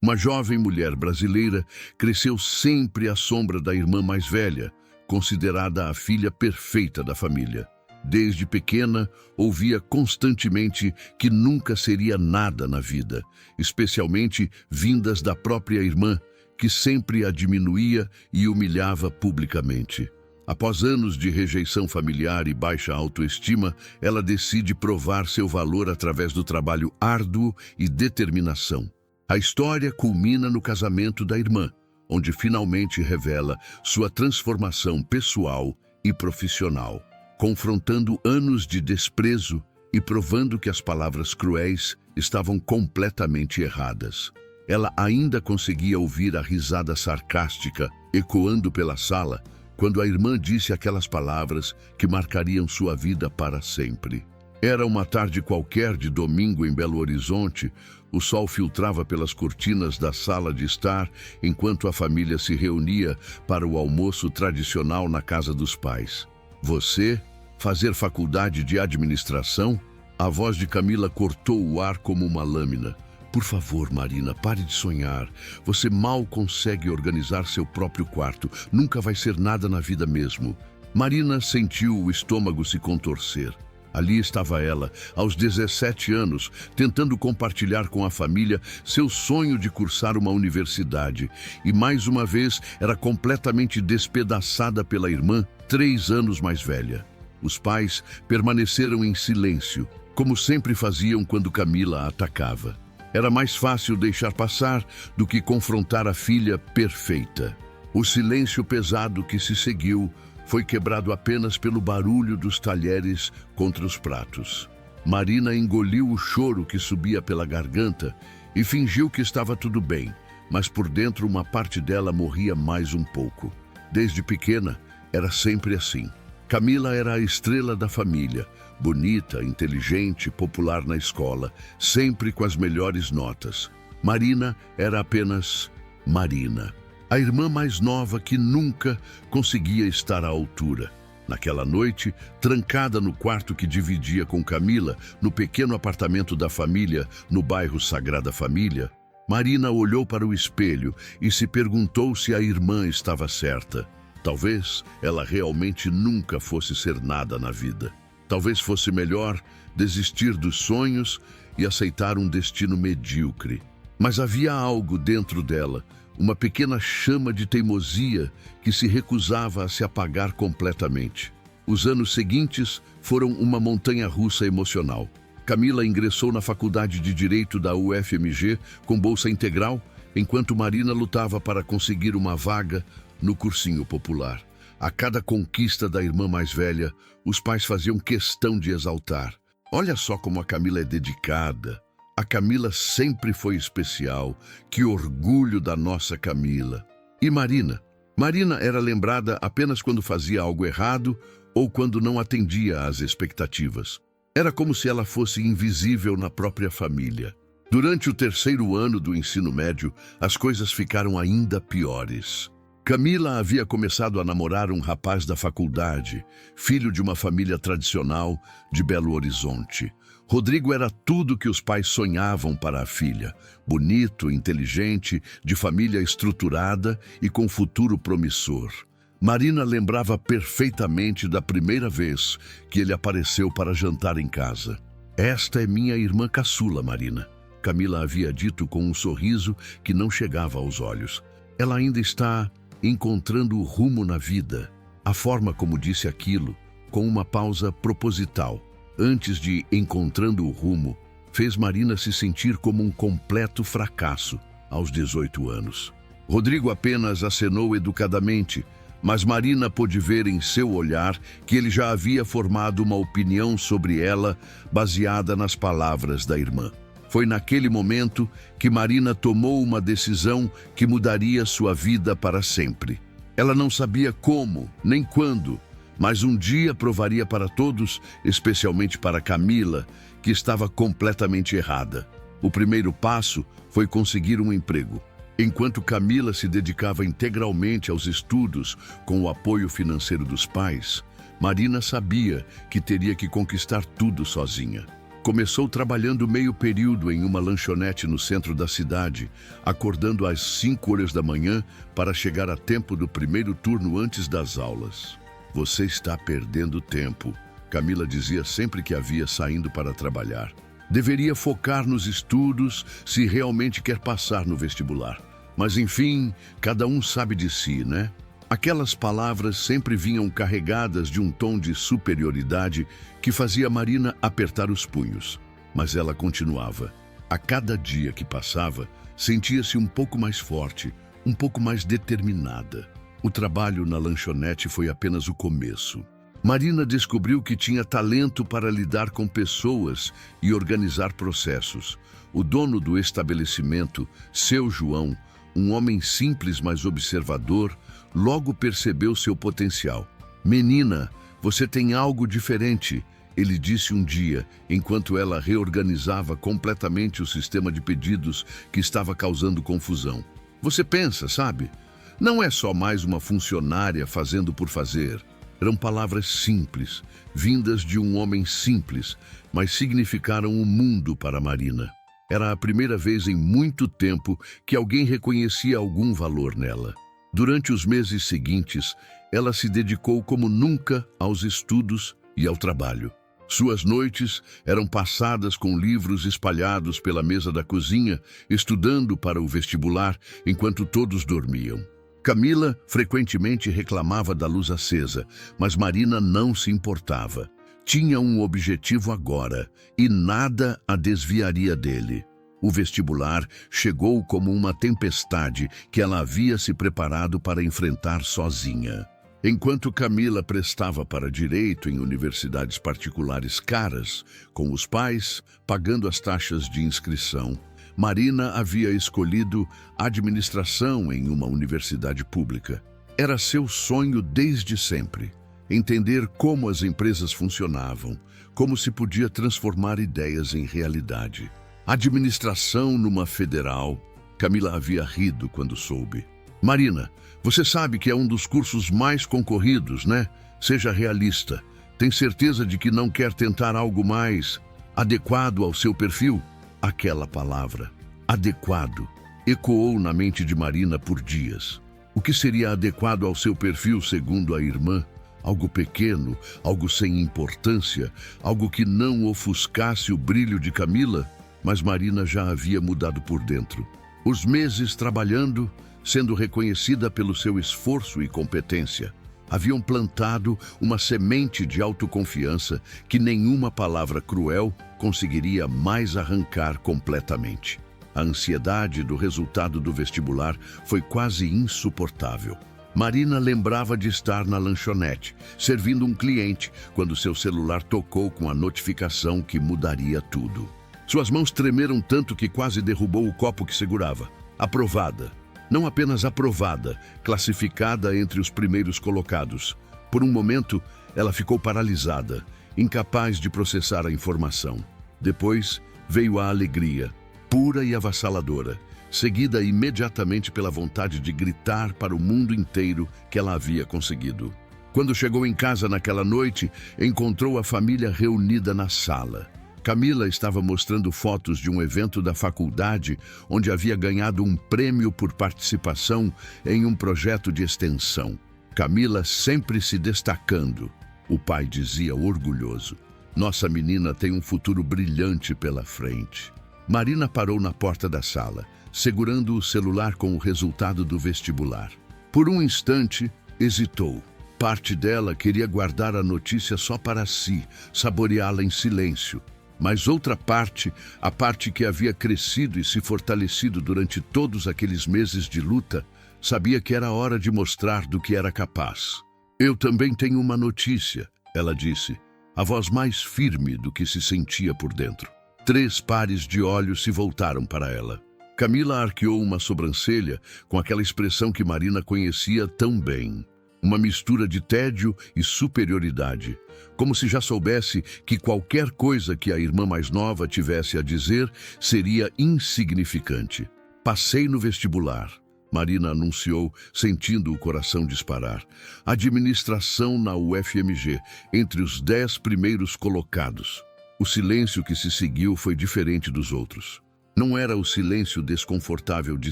Uma jovem mulher brasileira cresceu sempre à sombra da irmã mais velha, considerada a filha perfeita da família. Desde pequena, ouvia constantemente que nunca seria nada na vida, especialmente vindas da própria irmã, que sempre a diminuía e humilhava publicamente. Após anos de rejeição familiar e baixa autoestima, ela decide provar seu valor através do trabalho árduo e determinação. A história culmina no casamento da irmã, onde finalmente revela sua transformação pessoal e profissional, confrontando anos de desprezo e provando que as palavras cruéis estavam completamente erradas. Ela ainda conseguia ouvir a risada sarcástica ecoando pela sala quando a irmã disse aquelas palavras que marcariam sua vida para sempre. Era uma tarde qualquer de domingo em Belo Horizonte. O sol filtrava pelas cortinas da sala de estar enquanto a família se reunia para o almoço tradicional na casa dos pais. Você? Fazer faculdade de administração? A voz de Camila cortou o ar como uma lâmina. Por favor, Marina, pare de sonhar. Você mal consegue organizar seu próprio quarto. Nunca vai ser nada na vida mesmo. Marina sentiu o estômago se contorcer. Ali estava ela, aos 17 anos, tentando compartilhar com a família seu sonho de cursar uma universidade. E mais uma vez era completamente despedaçada pela irmã, 3 anos mais velha. Os pais permaneceram em silêncio, como sempre faziam quando Camila a atacava. Era mais fácil deixar passar do que confrontar a filha perfeita. O silêncio pesado que se seguiu foi quebrado apenas pelo barulho dos talheres contra os pratos. Marina engoliu o choro que subia pela garganta e fingiu que estava tudo bem, mas por dentro uma parte dela morria mais um pouco. Desde pequena, era sempre assim. Camila era a estrela da família, bonita, inteligente, popular na escola, sempre com as melhores notas. Marina era apenas Marina, a irmã mais nova que nunca conseguia estar à altura. Naquela noite, trancada no quarto que dividia com Camila, no pequeno apartamento da família, no bairro Sagrada Família, Marina olhou para o espelho e se perguntou se a irmã estava certa. Talvez ela realmente nunca fosse ser nada na vida. Talvez fosse melhor desistir dos sonhos e aceitar um destino medíocre. Mas havia algo dentro dela, uma pequena chama de teimosia que se recusava a se apagar completamente. Os anos seguintes foram uma montanha-russa emocional. Camila ingressou na faculdade de Direito da UFMG com bolsa integral, enquanto Marina lutava para conseguir uma vaga no cursinho popular. A cada conquista da irmã mais velha, os pais faziam questão de exaltar. Olha só como a Camila é dedicada. A Camila sempre foi especial. Que orgulho da nossa Camila. E Marina? Marina era lembrada apenas quando fazia algo errado ou quando não atendia às expectativas. Era como se ela fosse invisível na própria família. Durante o 3º ano do ensino médio, as coisas ficaram ainda piores. Camila havia começado a namorar um rapaz da faculdade, filho de uma família tradicional de Belo Horizonte. Rodrigo era tudo que os pais sonhavam para a filha. Bonito, inteligente, de família estruturada e com futuro promissor. Marina lembrava perfeitamente da primeira vez que ele apareceu para jantar em casa. Esta é minha irmã caçula, Marina. Camila havia dito com um sorriso que não chegava aos olhos. Ela ainda está encontrando o rumo na vida. A forma como disse aquilo, com uma pausa proposital, antes de encontrando o rumo, fez Marina se sentir como um completo fracasso aos 18 anos. Rodrigo apenas acenou educadamente, mas Marina pôde ver em seu olhar que ele já havia formado uma opinião sobre ela baseada nas palavras da irmã. Foi naquele momento que Marina tomou uma decisão que mudaria sua vida para sempre. Ela não sabia como, nem quando, mas um dia provaria para todos, especialmente para Camila, que estava completamente errada. O primeiro passo foi conseguir um emprego. Enquanto Camila se dedicava integralmente aos estudos com o apoio financeiro dos pais, Marina sabia que teria que conquistar tudo sozinha. Começou trabalhando meio período em uma lanchonete no centro da cidade, acordando às 5 horas da manhã para chegar a tempo do primeiro turno antes das aulas. Você está perdendo tempo, Camila dizia sempre que a via saindo para trabalhar. Deveria focar nos estudos se realmente quer passar no vestibular. Mas enfim, cada um sabe de si, né? Aquelas palavras sempre vinham carregadas de um tom de superioridade que fazia Marina apertar os punhos. Mas ela continuava. A cada dia que passava, sentia-se um pouco mais forte, um pouco mais determinada. O trabalho na lanchonete foi apenas o começo. Marina descobriu que tinha talento para lidar com pessoas e organizar processos. O dono do estabelecimento, seu João, um homem simples mas observador, logo percebeu seu potencial. "Menina, você tem algo diferente", ele disse um dia, enquanto ela reorganizava completamente o sistema de pedidos que estava causando confusão. "Você pensa, sabe? Não é só mais uma funcionária fazendo por fazer." Eram palavras simples, vindas de um homem simples, mas significaram o mundo para Marina. Era a primeira vez em muito tempo que alguém reconhecia algum valor nela. Durante os meses seguintes, ela se dedicou como nunca aos estudos e ao trabalho. Suas noites eram passadas com livros espalhados pela mesa da cozinha, estudando para o vestibular enquanto todos dormiam. Camila frequentemente reclamava da luz acesa, mas Marina não se importava. Tinha um objetivo agora, e nada a desviaria dele. O vestibular chegou como uma tempestade que ela havia se preparado para enfrentar sozinha. Enquanto Camila prestava para direito em universidades particulares caras, com os pais pagando as taxas de inscrição, Marina havia escolhido administração em uma universidade pública. Era seu sonho desde sempre. Entender como as empresas funcionavam, como se podia transformar ideias em realidade. Administração numa federal. Camila havia rido quando soube. "Marina, você sabe que é um dos cursos mais concorridos, né? Seja realista. Tem certeza de que não quer tentar algo mais adequado ao seu perfil?" Aquela palavra, adequado, ecoou na mente de Marina por dias. O que seria adequado ao seu perfil, segundo a irmã? Algo pequeno, algo sem importância, algo que não ofuscasse o brilho de Camila? Mas Marina já havia mudado por dentro. Os meses trabalhando, sendo reconhecida pelo seu esforço e competência, haviam plantado uma semente de autoconfiança que nenhuma palavra cruel conseguiria mais arrancar completamente. A ansiedade do resultado do vestibular foi quase insuportável. Marina lembrava de estar na lanchonete, servindo um cliente, quando seu celular tocou com a notificação que mudaria tudo. Suas mãos tremeram tanto que quase derrubou o copo que segurava. Aprovada. Não apenas aprovada, classificada entre os primeiros colocados. Por um momento, ela ficou paralisada, incapaz de processar a informação. Depois veio a alegria, pura e avassaladora, seguida imediatamente pela vontade de gritar para o mundo inteiro que ela havia conseguido. Quando chegou em casa naquela noite, encontrou a família reunida na sala. Camila estava mostrando fotos de um evento da faculdade onde havia ganhado um prêmio por participação em um projeto de extensão. Camila sempre se destacando, o pai dizia orgulhoso. "Nossa menina tem um futuro brilhante pela frente." Marina parou na porta da sala, segurando o celular com o resultado do vestibular. Por um instante, hesitou. Parte dela queria guardar a notícia só para si, saboreá-la em silêncio. Mas outra parte, a parte que havia crescido e se fortalecido durante todos aqueles meses de luta, sabia que era hora de mostrar do que era capaz. "Eu também tenho uma notícia", ela disse, a voz mais firme do que se sentia por dentro. 3 pares de olhos se voltaram para ela. Camila arqueou uma sobrancelha com aquela expressão que Marina conhecia tão bem. Uma mistura de tédio e superioridade, como se já soubesse que qualquer coisa que a irmã mais nova tivesse a dizer seria insignificante. "Passei no vestibular", Marina anunciou, sentindo o coração disparar. "Administração na UFMG, entre os 10 primeiros colocados." O silêncio que se seguiu foi diferente dos outros. Não era o silêncio desconfortável de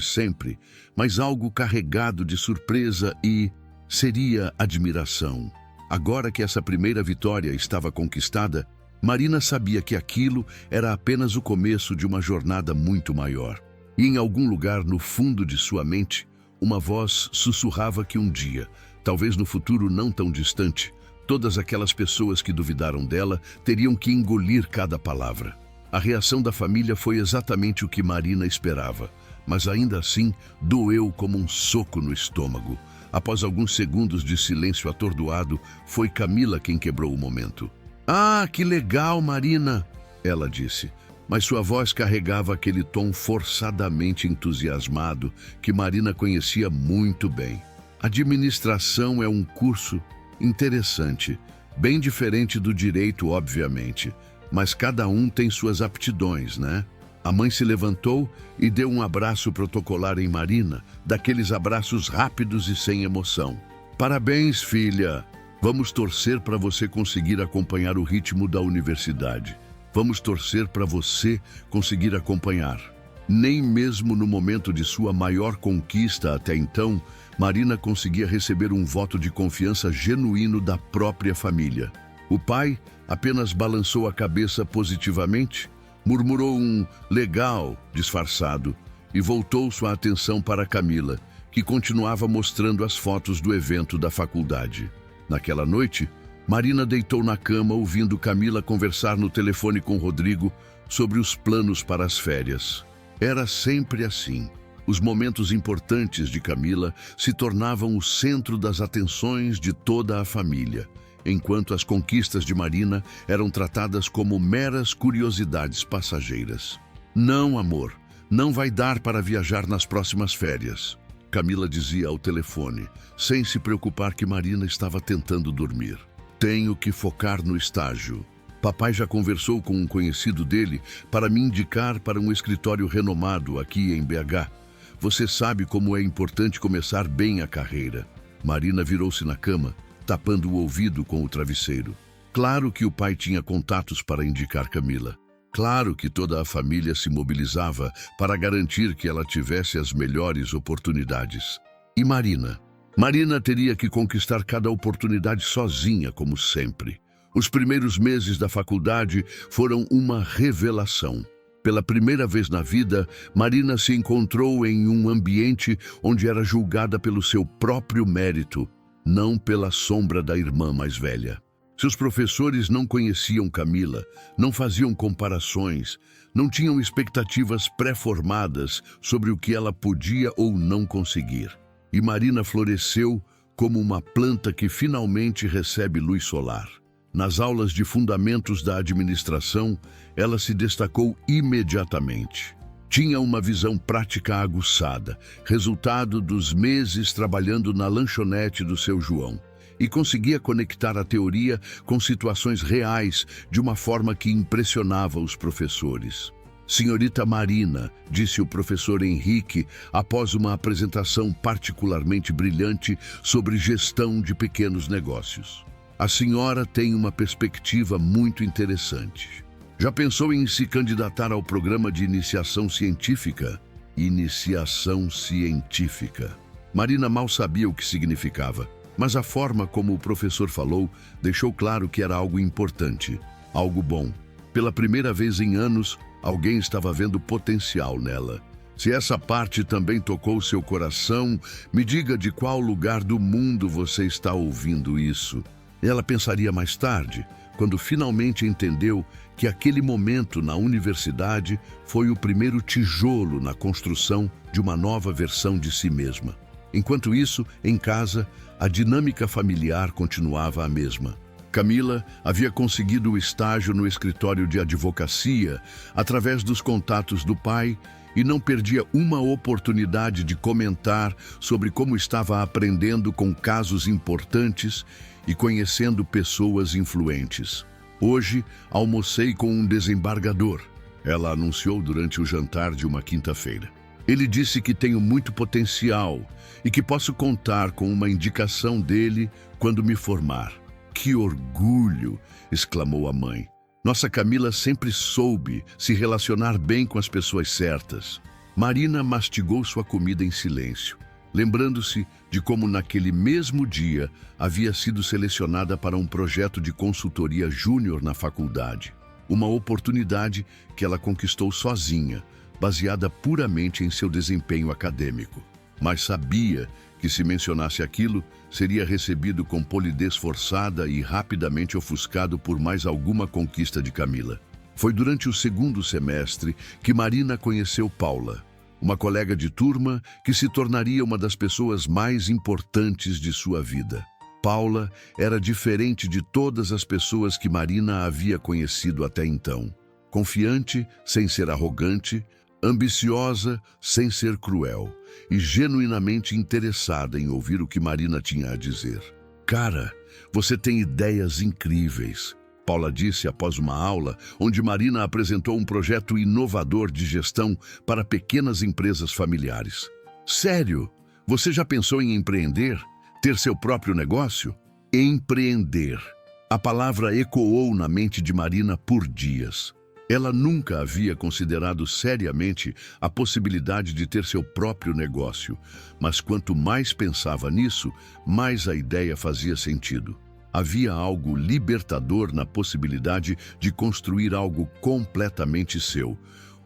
sempre, mas algo carregado de surpresa e, seria, admiração. Agora que essa primeira vitória estava conquistada, Marina sabia que aquilo era apenas o começo de uma jornada muito maior. E em algum lugar no fundo de sua mente, uma voz sussurrava que um dia, talvez no futuro não tão distante, todas aquelas pessoas que duvidaram dela teriam que engolir cada palavra. A reação da família foi exatamente o que Marina esperava, mas ainda assim doeu como um soco no estômago. Após alguns segundos de silêncio atordoado, foi Camila quem quebrou o momento. "Ah, que legal, Marina!" ela disse, mas sua voz carregava aquele tom forçadamente entusiasmado que Marina conhecia muito bem. Administração é um curso interessante, bem diferente do direito, obviamente, mas cada um tem suas aptidões, né? A mãe se levantou e deu um abraço protocolar em Marina, daqueles abraços rápidos e sem emoção. "Parabéns, filha! Vamos torcer para você conseguir acompanhar o ritmo da universidade. Vamos torcer para você conseguir acompanhar." Nem mesmo no momento de sua maior conquista até então, Marina conseguia receber um voto de confiança genuíno da própria família. O pai apenas balançou a cabeça positivamente, murmurou um "legal" disfarçado e voltou sua atenção para Camila, que continuava mostrando as fotos do evento da faculdade. Naquela noite, Marina deitou na cama ouvindo Camila conversar no telefone com Rodrigo sobre os planos para as férias. Era sempre assim. Os momentos importantes de Camila se tornavam o centro das atenções de toda a família, enquanto as conquistas de Marina eram tratadas como meras curiosidades passageiras. "Não, amor, não vai dar para viajar nas próximas férias", Camila dizia ao telefone, sem se preocupar que Marina estava tentando dormir. "Tenho que focar no estágio. Papai já conversou com um conhecido dele para me indicar para um escritório renomado aqui em BH. Você sabe como é importante começar bem a carreira." Marina virou-se na cama, tapando o ouvido com o travesseiro. Claro que o pai tinha contatos para indicar Camila. Claro que toda a família se mobilizava para garantir que ela tivesse as melhores oportunidades. E Marina? Marina teria que conquistar cada oportunidade sozinha, como sempre. Os primeiros meses da faculdade foram uma revelação. Pela primeira vez na vida, Marina se encontrou em um ambiente onde era julgada pelo seu próprio mérito, não pela sombra da irmã mais velha. Seus professores não conheciam Camila, não faziam comparações, não tinham expectativas pré-formadas sobre o que ela podia ou não conseguir. E Marina floresceu como uma planta que finalmente recebe luz solar. Nas aulas de fundamentos da administração, ela se destacou imediatamente. Tinha uma visão prática aguçada, resultado dos meses trabalhando na lanchonete do seu João, e conseguia conectar a teoria com situações reais de uma forma que impressionava os professores. "Senhorita Marina", disse o professor Henrique após uma apresentação particularmente brilhante sobre gestão de pequenos negócios, "a senhora tem uma perspectiva muito interessante. Já pensou em se candidatar ao programa de iniciação científica?" Iniciação científica. Marina mal sabia o que significava, mas a forma como o professor falou deixou claro que era algo importante, algo bom. Pela primeira vez em anos, alguém estava vendo potencial nela. Se essa parte também tocou seu coração, me diga de qual lugar do mundo você está ouvindo isso. Ela pensaria mais tarde, quando finalmente entendeu que aquele momento na universidade foi o primeiro tijolo na construção de uma nova versão de si mesma. Enquanto isso, em casa, a dinâmica familiar continuava a mesma. Camila havia conseguido o estágio no escritório de advocacia através dos contatos do pai e não perdia uma oportunidade de comentar sobre como estava aprendendo com casos importantes e conhecendo pessoas influentes. "Hoje, almocei com um desembargador", ela anunciou durante o jantar de uma quinta-feira. "Ele disse que tenho muito potencial e que posso contar com uma indicação dele quando me formar." "Que orgulho!" exclamou a mãe. Nossa Camila sempre soube se relacionar bem com as pessoas certas. Marina mastigou sua comida em silêncio, lembrando-se de como naquele mesmo dia havia sido selecionada para um projeto de consultoria júnior na faculdade. Uma oportunidade que ela conquistou sozinha, baseada puramente em seu desempenho acadêmico. Mas sabia que se mencionasse aquilo, seria recebido com polidez forçada e rapidamente ofuscado por mais alguma conquista de Camila. Foi durante o segundo semestre que Marina conheceu Paula, uma colega de turma que se tornaria uma das pessoas mais importantes de sua vida. Paula era diferente de todas as pessoas que Marina havia conhecido até então. Confiante, sem ser arrogante, ambiciosa, sem ser cruel, e genuinamente interessada em ouvir o que Marina tinha a dizer. "Cara, você tem ideias incríveis", Paula disse após uma aula onde Marina apresentou um projeto inovador de gestão para pequenas empresas familiares. "Sério? Você já pensou em empreender? Ter seu próprio negócio?" Empreender. A palavra ecoou na mente de Marina por dias. Ela nunca havia considerado seriamente a possibilidade de ter seu próprio negócio, mas quanto mais pensava nisso, mais a ideia fazia sentido. Havia algo libertador na possibilidade de construir algo completamente seu,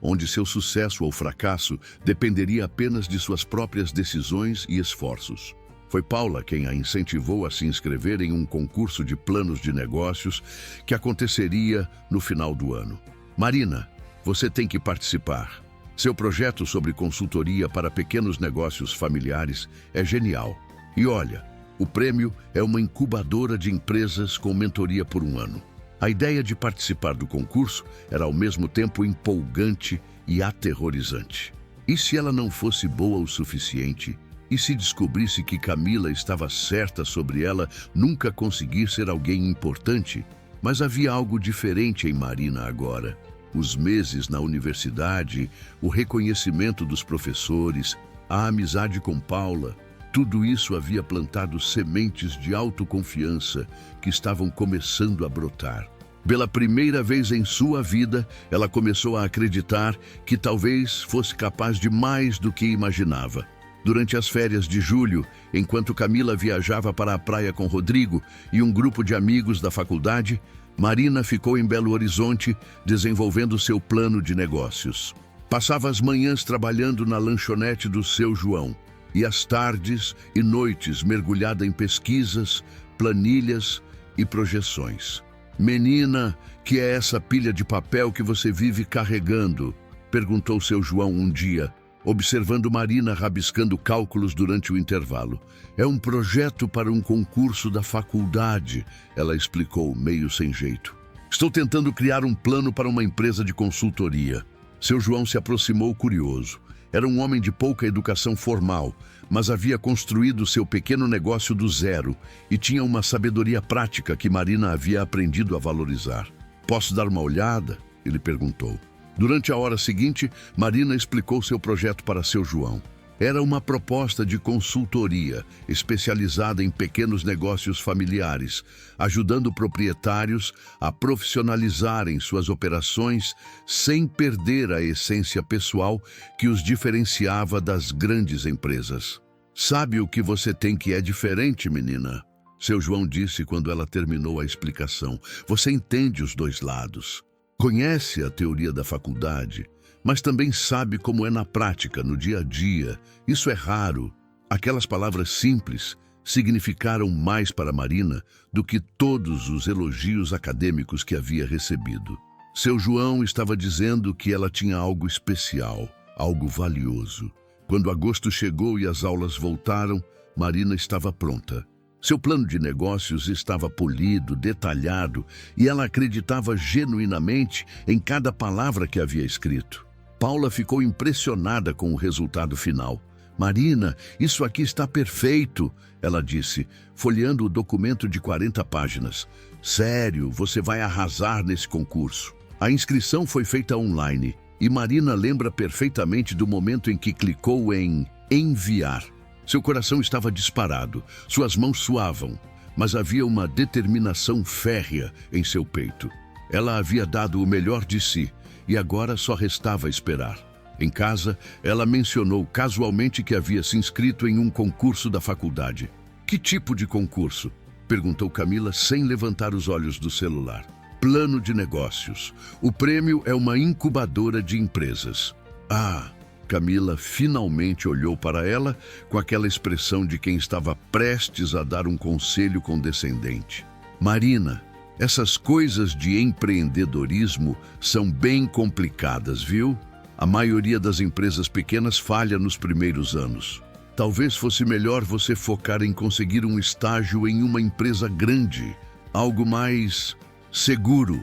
onde seu sucesso ou fracasso dependeria apenas de suas próprias decisões e esforços. Foi Paula quem a incentivou a se inscrever em um concurso de planos de negócios que aconteceria no final do ano. "Marina, você tem que participar. Seu projeto sobre consultoria para pequenos negócios familiares é genial. E olha, o prêmio é uma incubadora de empresas com mentoria por um ano." A ideia de participar do concurso era ao mesmo tempo empolgante e aterrorizante. E se ela não fosse boa o suficiente? E se descobrisse que Camila estava certa sobre ela nunca conseguir ser alguém importante? Mas havia algo diferente em Marina agora. Os meses na universidade, o reconhecimento dos professores, a amizade com Paula, tudo isso havia plantado sementes de autoconfiança que estavam começando a brotar. Pela primeira vez em sua vida, ela começou a acreditar que talvez fosse capaz de mais do que imaginava. Durante as férias de julho, enquanto Camila viajava para a praia com Rodrigo e um grupo de amigos da faculdade, Marina ficou em Belo Horizonte desenvolvendo seu plano de negócios. Passava as manhãs trabalhando na lanchonete do seu João e as tardes e noites mergulhada em pesquisas, planilhas e projeções. "Menina, que é essa pilha de papel que você vive carregando?" perguntou seu João um dia, observando Marina rabiscando cálculos durante o intervalo. "É um projeto para um concurso da faculdade", ela explicou, meio sem jeito. "Estou tentando criar um plano para uma empresa de consultoria." Seu João se aproximou curioso. Era um homem de pouca educação formal, mas havia construído seu pequeno negócio do zero e tinha uma sabedoria prática que Marina havia aprendido a valorizar. "Posso dar uma olhada?" ele perguntou. Durante a hora seguinte, Marina explicou seu projeto para seu João. Era uma proposta de consultoria especializada em pequenos negócios familiares, ajudando proprietários a profissionalizarem suas operações sem perder a essência pessoal que os diferenciava das grandes empresas. "Sabe o que você tem que é diferente, menina?" seu João disse quando ela terminou a explicação. "Você entende os dois lados. Conhece a teoria da faculdade, mas também sabe como é na prática, no dia a dia. Isso é raro." Aquelas palavras simples significaram mais para Marina do que todos os elogios acadêmicos que havia recebido. Seu João estava dizendo que ela tinha algo especial, algo valioso. Quando agosto chegou e as aulas voltaram, Marina estava pronta. Seu plano de negócios estava polido, detalhado, e ela acreditava genuinamente em cada palavra que havia escrito. Paula ficou impressionada com o resultado final. "Marina, isso aqui está perfeito", ela disse, folheando o documento de 40 páginas. "Sério, você vai arrasar nesse concurso." A inscrição foi feita online, e Marina lembra perfeitamente do momento em que clicou em enviar. Seu coração estava disparado, suas mãos suavam, mas havia uma determinação férrea em seu peito. Ela havia dado o melhor de si e agora só restava esperar. Em casa, ela mencionou casualmente que havia se inscrito em um concurso da faculdade. Que tipo de concurso? Perguntou Camila sem levantar os olhos do celular. Plano de negócios. O prêmio é uma incubadora de empresas. Ah! Camila finalmente olhou para ela com aquela expressão de quem estava prestes a dar um conselho condescendente. Marina, essas coisas de empreendedorismo são bem complicadas, viu? A maioria das empresas pequenas falha nos primeiros anos. Talvez fosse melhor você focar em conseguir um estágio em uma empresa grande, algo mais seguro.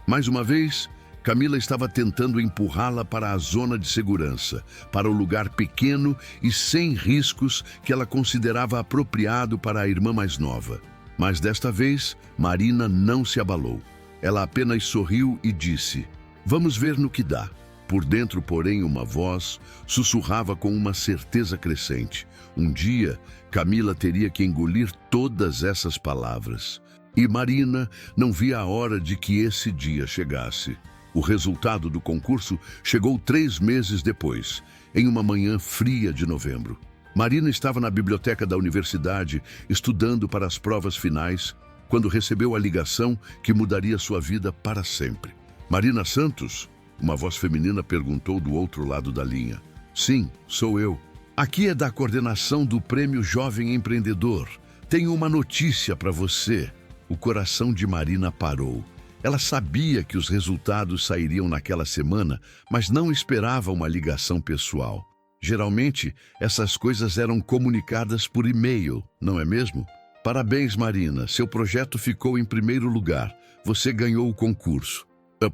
Mais uma vez, Camila estava tentando empurrá-la para a zona de segurança, para o lugar pequeno e sem riscos que ela considerava apropriado para a irmã mais nova. Mas desta vez, Marina não se abalou. Ela apenas sorriu e disse: "Vamos ver no que dá." Por dentro, porém, uma voz sussurrava com uma certeza crescente. Um dia, Camila teria que engolir todas essas palavras. E Marina não via a hora de que esse dia chegasse. O resultado do concurso chegou 3 meses depois, em uma manhã fria de novembro. Marina estava na biblioteca da universidade, estudando para as provas finais, quando recebeu a ligação que mudaria sua vida para sempre. "Marina Santos?" Uma voz feminina perguntou do outro lado da linha. "Sim, sou eu. Aqui é da coordenação do Prêmio Jovem Empreendedor. Tenho uma notícia para você." O coração de Marina parou. Ela sabia que os resultados sairiam naquela semana, mas não esperava uma ligação pessoal. Geralmente, essas coisas eram comunicadas por e-mail, não é mesmo? "Parabéns, Marina. Seu projeto ficou em primeiro lugar. Você ganhou o concurso."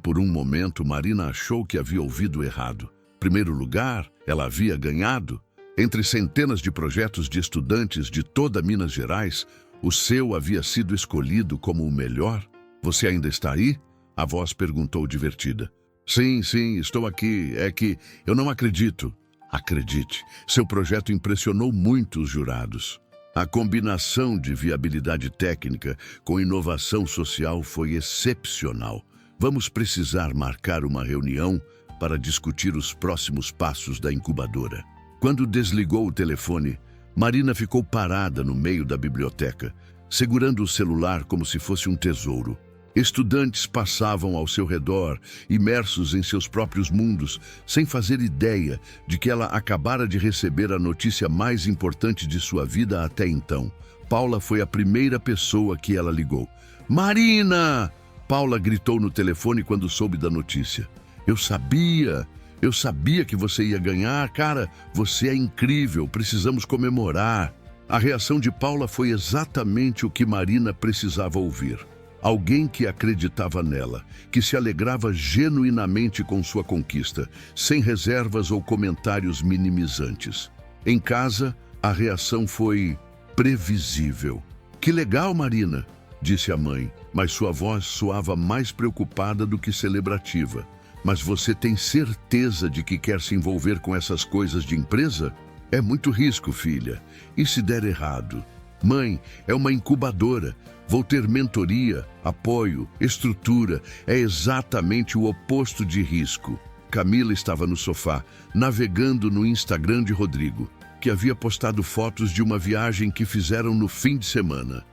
Por um momento, Marina achou que havia ouvido errado. Primeiro lugar? Ela havia ganhado? Entre centenas de projetos de estudantes de toda Minas Gerais, o seu havia sido escolhido como o melhor? "Você ainda está aí?" A voz perguntou divertida. Sim, estou aqui. É que eu não acredito." "Acredite, seu projeto impressionou muito os jurados. A combinação de viabilidade técnica com inovação social foi excepcional. Vamos precisar marcar uma reunião para discutir os próximos passos da incubadora." Quando desligou o telefone, Marina ficou parada no meio da biblioteca, segurando o celular como se fosse um tesouro. Estudantes passavam ao seu redor, imersos em seus próprios mundos, sem fazer ideia de que ela acabara de receber a notícia mais importante de sua vida até então. Paula foi a primeira pessoa que ela ligou. "Marina!" Paula gritou no telefone quando soube da notícia. Eu sabia que você ia ganhar. Cara, você é incrível, precisamos comemorar." A reação de Paula foi exatamente o que Marina precisava ouvir. Alguém que acreditava nela, que se alegrava genuinamente com sua conquista, sem reservas ou comentários minimizantes. Em casa, a reação foi previsível. "Que legal, Marina", disse a mãe, mas sua voz soava mais preocupada do que celebrativa. "Mas você tem certeza de que quer se envolver com essas coisas de empresa? É muito risco, filha. E se der errado?" "Mãe, é uma incubadora. Vou ter mentoria, apoio, estrutura. É exatamente o oposto de risco." Camila estava no sofá, navegando no Instagram de Rodrigo, que havia postado fotos de uma viagem que fizeram no fim de semana.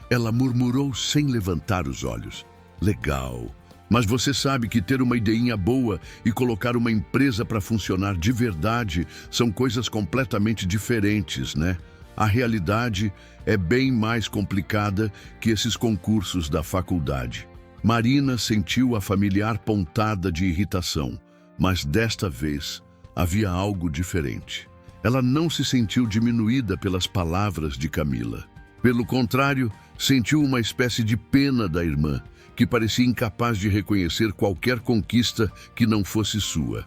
Ela murmurou sem levantar os olhos. "Legal. Mas você sabe que ter uma ideinha boa e colocar uma empresa para funcionar de verdade são coisas completamente diferentes, né? A realidade é bem mais complicada que esses concursos da faculdade." Marina sentiu a familiar pontada de irritação, mas desta vez havia algo diferente. Ela não se sentiu diminuída pelas palavras de Camila. Pelo contrário, sentiu uma espécie de pena da irmã, que parecia incapaz de reconhecer qualquer conquista que não fosse sua.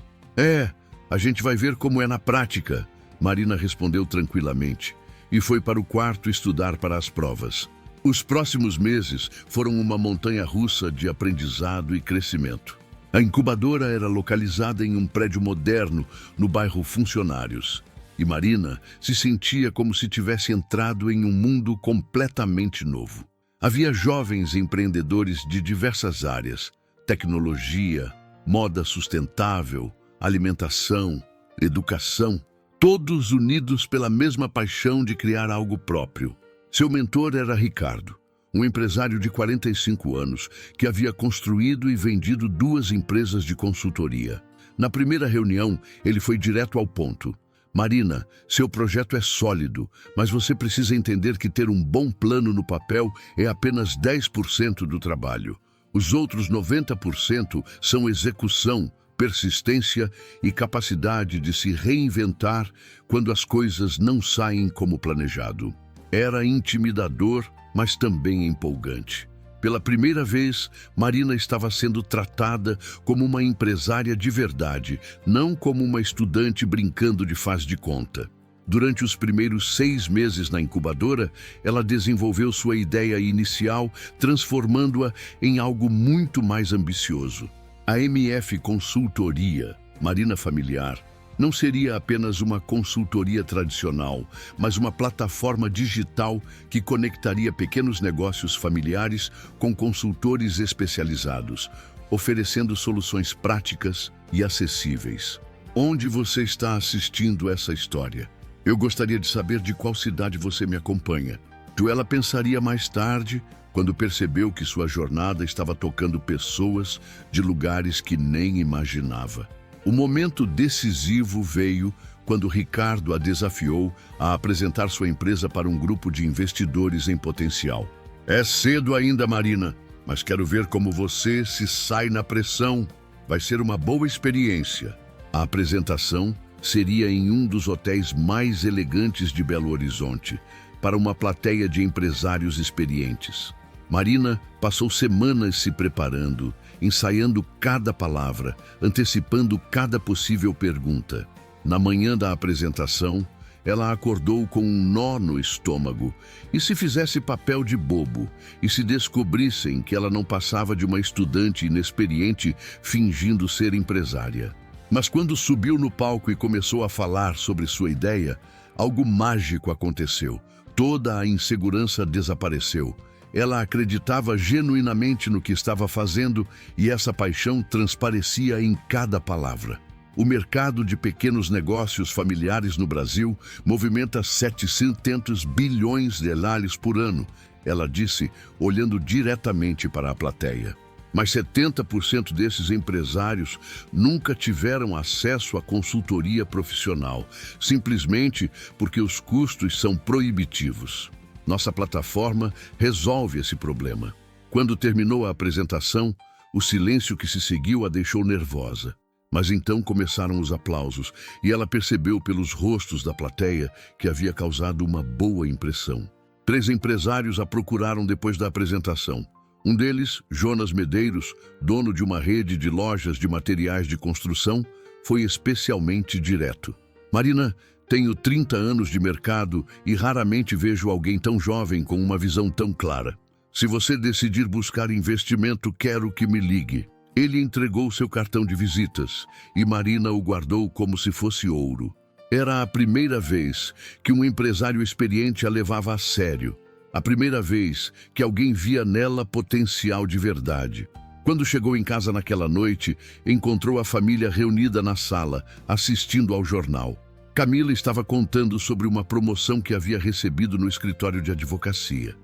A gente vai ver como é na prática", Marina respondeu tranquilamente, e foi para o quarto estudar para as provas. Os próximos meses foram uma montanha-russa de aprendizado e crescimento. A incubadora era localizada em um prédio moderno no bairro Funcionários, e Marina se sentia como se tivesse entrado em um mundo completamente novo. Havia jovens empreendedores de diversas áreas: tecnologia, moda sustentável, alimentação, educação, todos unidos pela mesma paixão de criar algo próprio. Seu mentor era Ricardo, um empresário de 45 anos que havia construído e vendido 2 empresas de consultoria. Na primeira reunião, ele foi direto ao ponto. Marina, seu projeto é sólido, mas você precisa entender que ter um bom plano no papel é apenas 10% do trabalho. Os outros 90% são execução, persistência e capacidade de se reinventar quando as coisas não saem como planejado. Era intimidador, mas também empolgante. Pela primeira vez, Marina estava sendo tratada como uma empresária de verdade, não como uma estudante brincando de faz de conta. Durante os primeiros 6 meses na incubadora, ela desenvolveu sua ideia inicial, transformando-a em algo muito mais ambicioso. A MF Consultoria, Marina Familiar, não seria apenas uma consultoria tradicional, mas uma plataforma digital que conectaria pequenos negócios familiares com consultores especializados, oferecendo soluções práticas e acessíveis. Onde você está assistindo essa história? Eu gostaria de saber de qual cidade você me acompanha. Joela pensaria mais tarde, quando percebeu que sua jornada estava tocando pessoas de lugares que nem imaginava. O momento decisivo veio quando Ricardo a desafiou a apresentar sua empresa para um grupo de investidores em potencial. É cedo ainda, Marina, mas quero ver como você se sai na pressão. Vai ser uma boa experiência. A apresentação seria em um dos hotéis mais elegantes de Belo Horizonte, para uma plateia de empresários experientes. Marina passou semanas se preparando, ensaiando cada palavra, antecipando cada possível pergunta. Na manhã da apresentação, ela acordou com um nó no estômago. E se fizesse papel de bobo? E se descobrissem que ela não passava de uma estudante inexperiente fingindo ser empresária? Mas quando subiu no palco e começou a falar sobre sua ideia, algo mágico aconteceu. Toda a insegurança desapareceu. Ela acreditava genuinamente no que estava fazendo e essa paixão transparecia em cada palavra. O mercado de pequenos negócios familiares no Brasil movimenta 700 bilhões de reais por ano, ela disse, olhando diretamente para a plateia. Mas 70% desses empresários nunca tiveram acesso à consultoria profissional, simplesmente porque os custos são proibitivos. Nossa plataforma resolve esse problema. Quando terminou a apresentação, o silêncio que se seguiu a deixou nervosa. Mas então começaram os aplausos e ela percebeu pelos rostos da plateia que havia causado uma boa impressão. 3 empresários a procuraram depois da apresentação. Um deles, Jonas Medeiros, dono de uma rede de lojas de materiais de construção, foi especialmente direto. Marina, tenho 30 anos de mercado e raramente vejo alguém tão jovem com uma visão tão clara. Se você decidir buscar investimento, quero que me ligue. Ele entregou seu cartão de visitas e Marina o guardou como se fosse ouro. Era a primeira vez que um empresário experiente a levava a sério. A primeira vez que alguém via nela potencial de verdade. Quando chegou em casa naquela noite, encontrou a família reunida na sala, assistindo ao jornal. Camila estava contando sobre uma promoção que havia recebido no escritório de advocacia.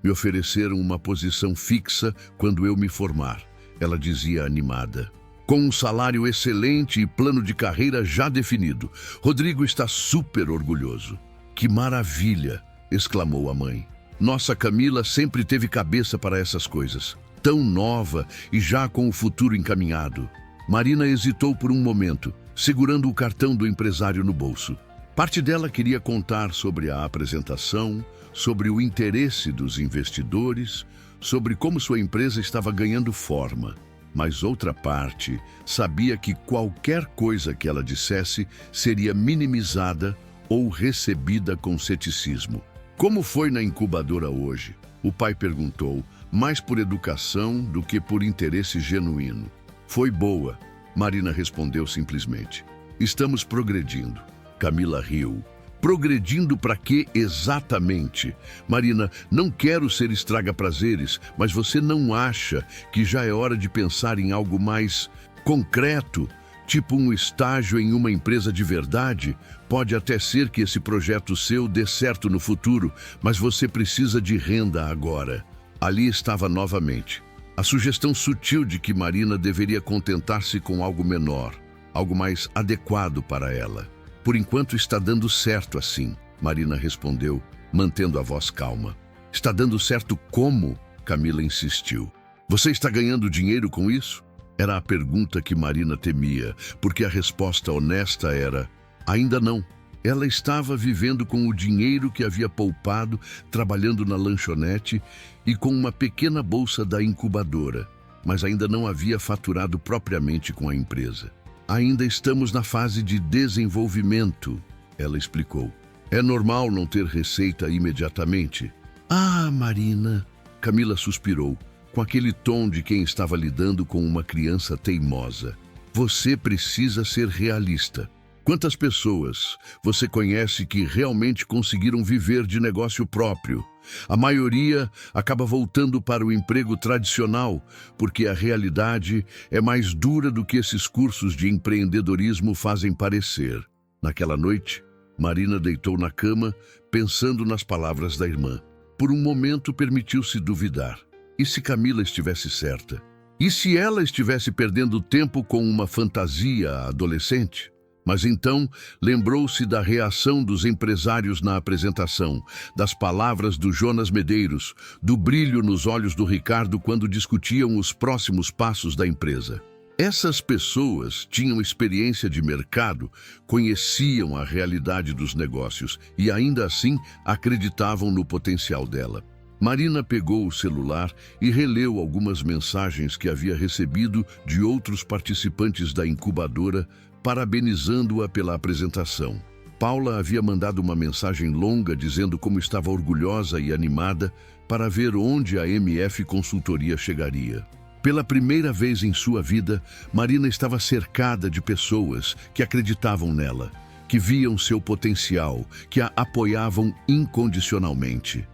Me ofereceram uma posição fixa quando eu me formar, ela dizia animada. Com um salário excelente e plano de carreira já definido. Rodrigo está super orgulhoso. Que maravilha! Exclamou a mãe. Nossa Camila sempre teve cabeça para essas coisas. Tão nova e já com o futuro encaminhado. Marina hesitou por um momento, segurando o cartão do empresário no bolso. Parte dela queria contar sobre a apresentação, sobre o interesse dos investidores, sobre como sua empresa estava ganhando forma. Mas outra parte sabia que qualquer coisa que ela dissesse seria minimizada ou recebida com ceticismo. Como foi na incubadora hoje? O pai perguntou, mais por educação do que por interesse genuíno. Foi boa, Marina respondeu simplesmente. Estamos progredindo. Camila riu. Progredindo para quê exatamente? Marina, não quero ser estraga-prazeres, mas você não acha que já é hora de pensar em algo mais concreto? Tipo um estágio em uma empresa de verdade? Pode até ser que esse projeto seu dê certo no futuro, mas você precisa de renda agora. Ali estava novamente a sugestão sutil de que Marina deveria contentar-se com algo menor, algo mais adequado para ela. Por enquanto está dando certo assim, Marina respondeu, mantendo a voz calma. Está dando certo como? Camila insistiu. Você está ganhando dinheiro com isso? Era a pergunta que Marina temia, porque a resposta honesta era: ainda não. Ela estava vivendo com o dinheiro que havia poupado, trabalhando na lanchonete e com uma pequena bolsa da incubadora, mas ainda não havia faturado propriamente com a empresa. Ainda estamos na fase de desenvolvimento, ela explicou. É normal não ter receita imediatamente. Ah, Marina, Camila suspirou, com aquele tom de quem estava lidando com uma criança teimosa. Você precisa ser realista. Quantas pessoas você conhece que realmente conseguiram viver de negócio próprio? A maioria acaba voltando para o emprego tradicional, porque a realidade é mais dura do que esses cursos de empreendedorismo fazem parecer. Naquela noite, Marina deitou na cama, pensando nas palavras da irmã. Por um momento permitiu-se duvidar. E se Camila estivesse certa? E se ela estivesse perdendo tempo com uma fantasia adolescente? Mas então lembrou-se da reação dos empresários na apresentação, das palavras do Jonas Medeiros, do brilho nos olhos do Ricardo quando discutiam os próximos passos da empresa. Essas pessoas tinham experiência de mercado, conheciam a realidade dos negócios e ainda assim acreditavam no potencial dela. Marina pegou o celular e releu algumas mensagens que havia recebido de outros participantes da incubadora, parabenizando-a pela apresentação. Paula havia mandado uma mensagem longa dizendo como estava orgulhosa e animada para ver onde a MF Consultoria chegaria. Pela primeira vez em sua vida, Marina estava cercada de pessoas que acreditavam nela, que viam seu potencial, que a apoiavam incondicionalmente.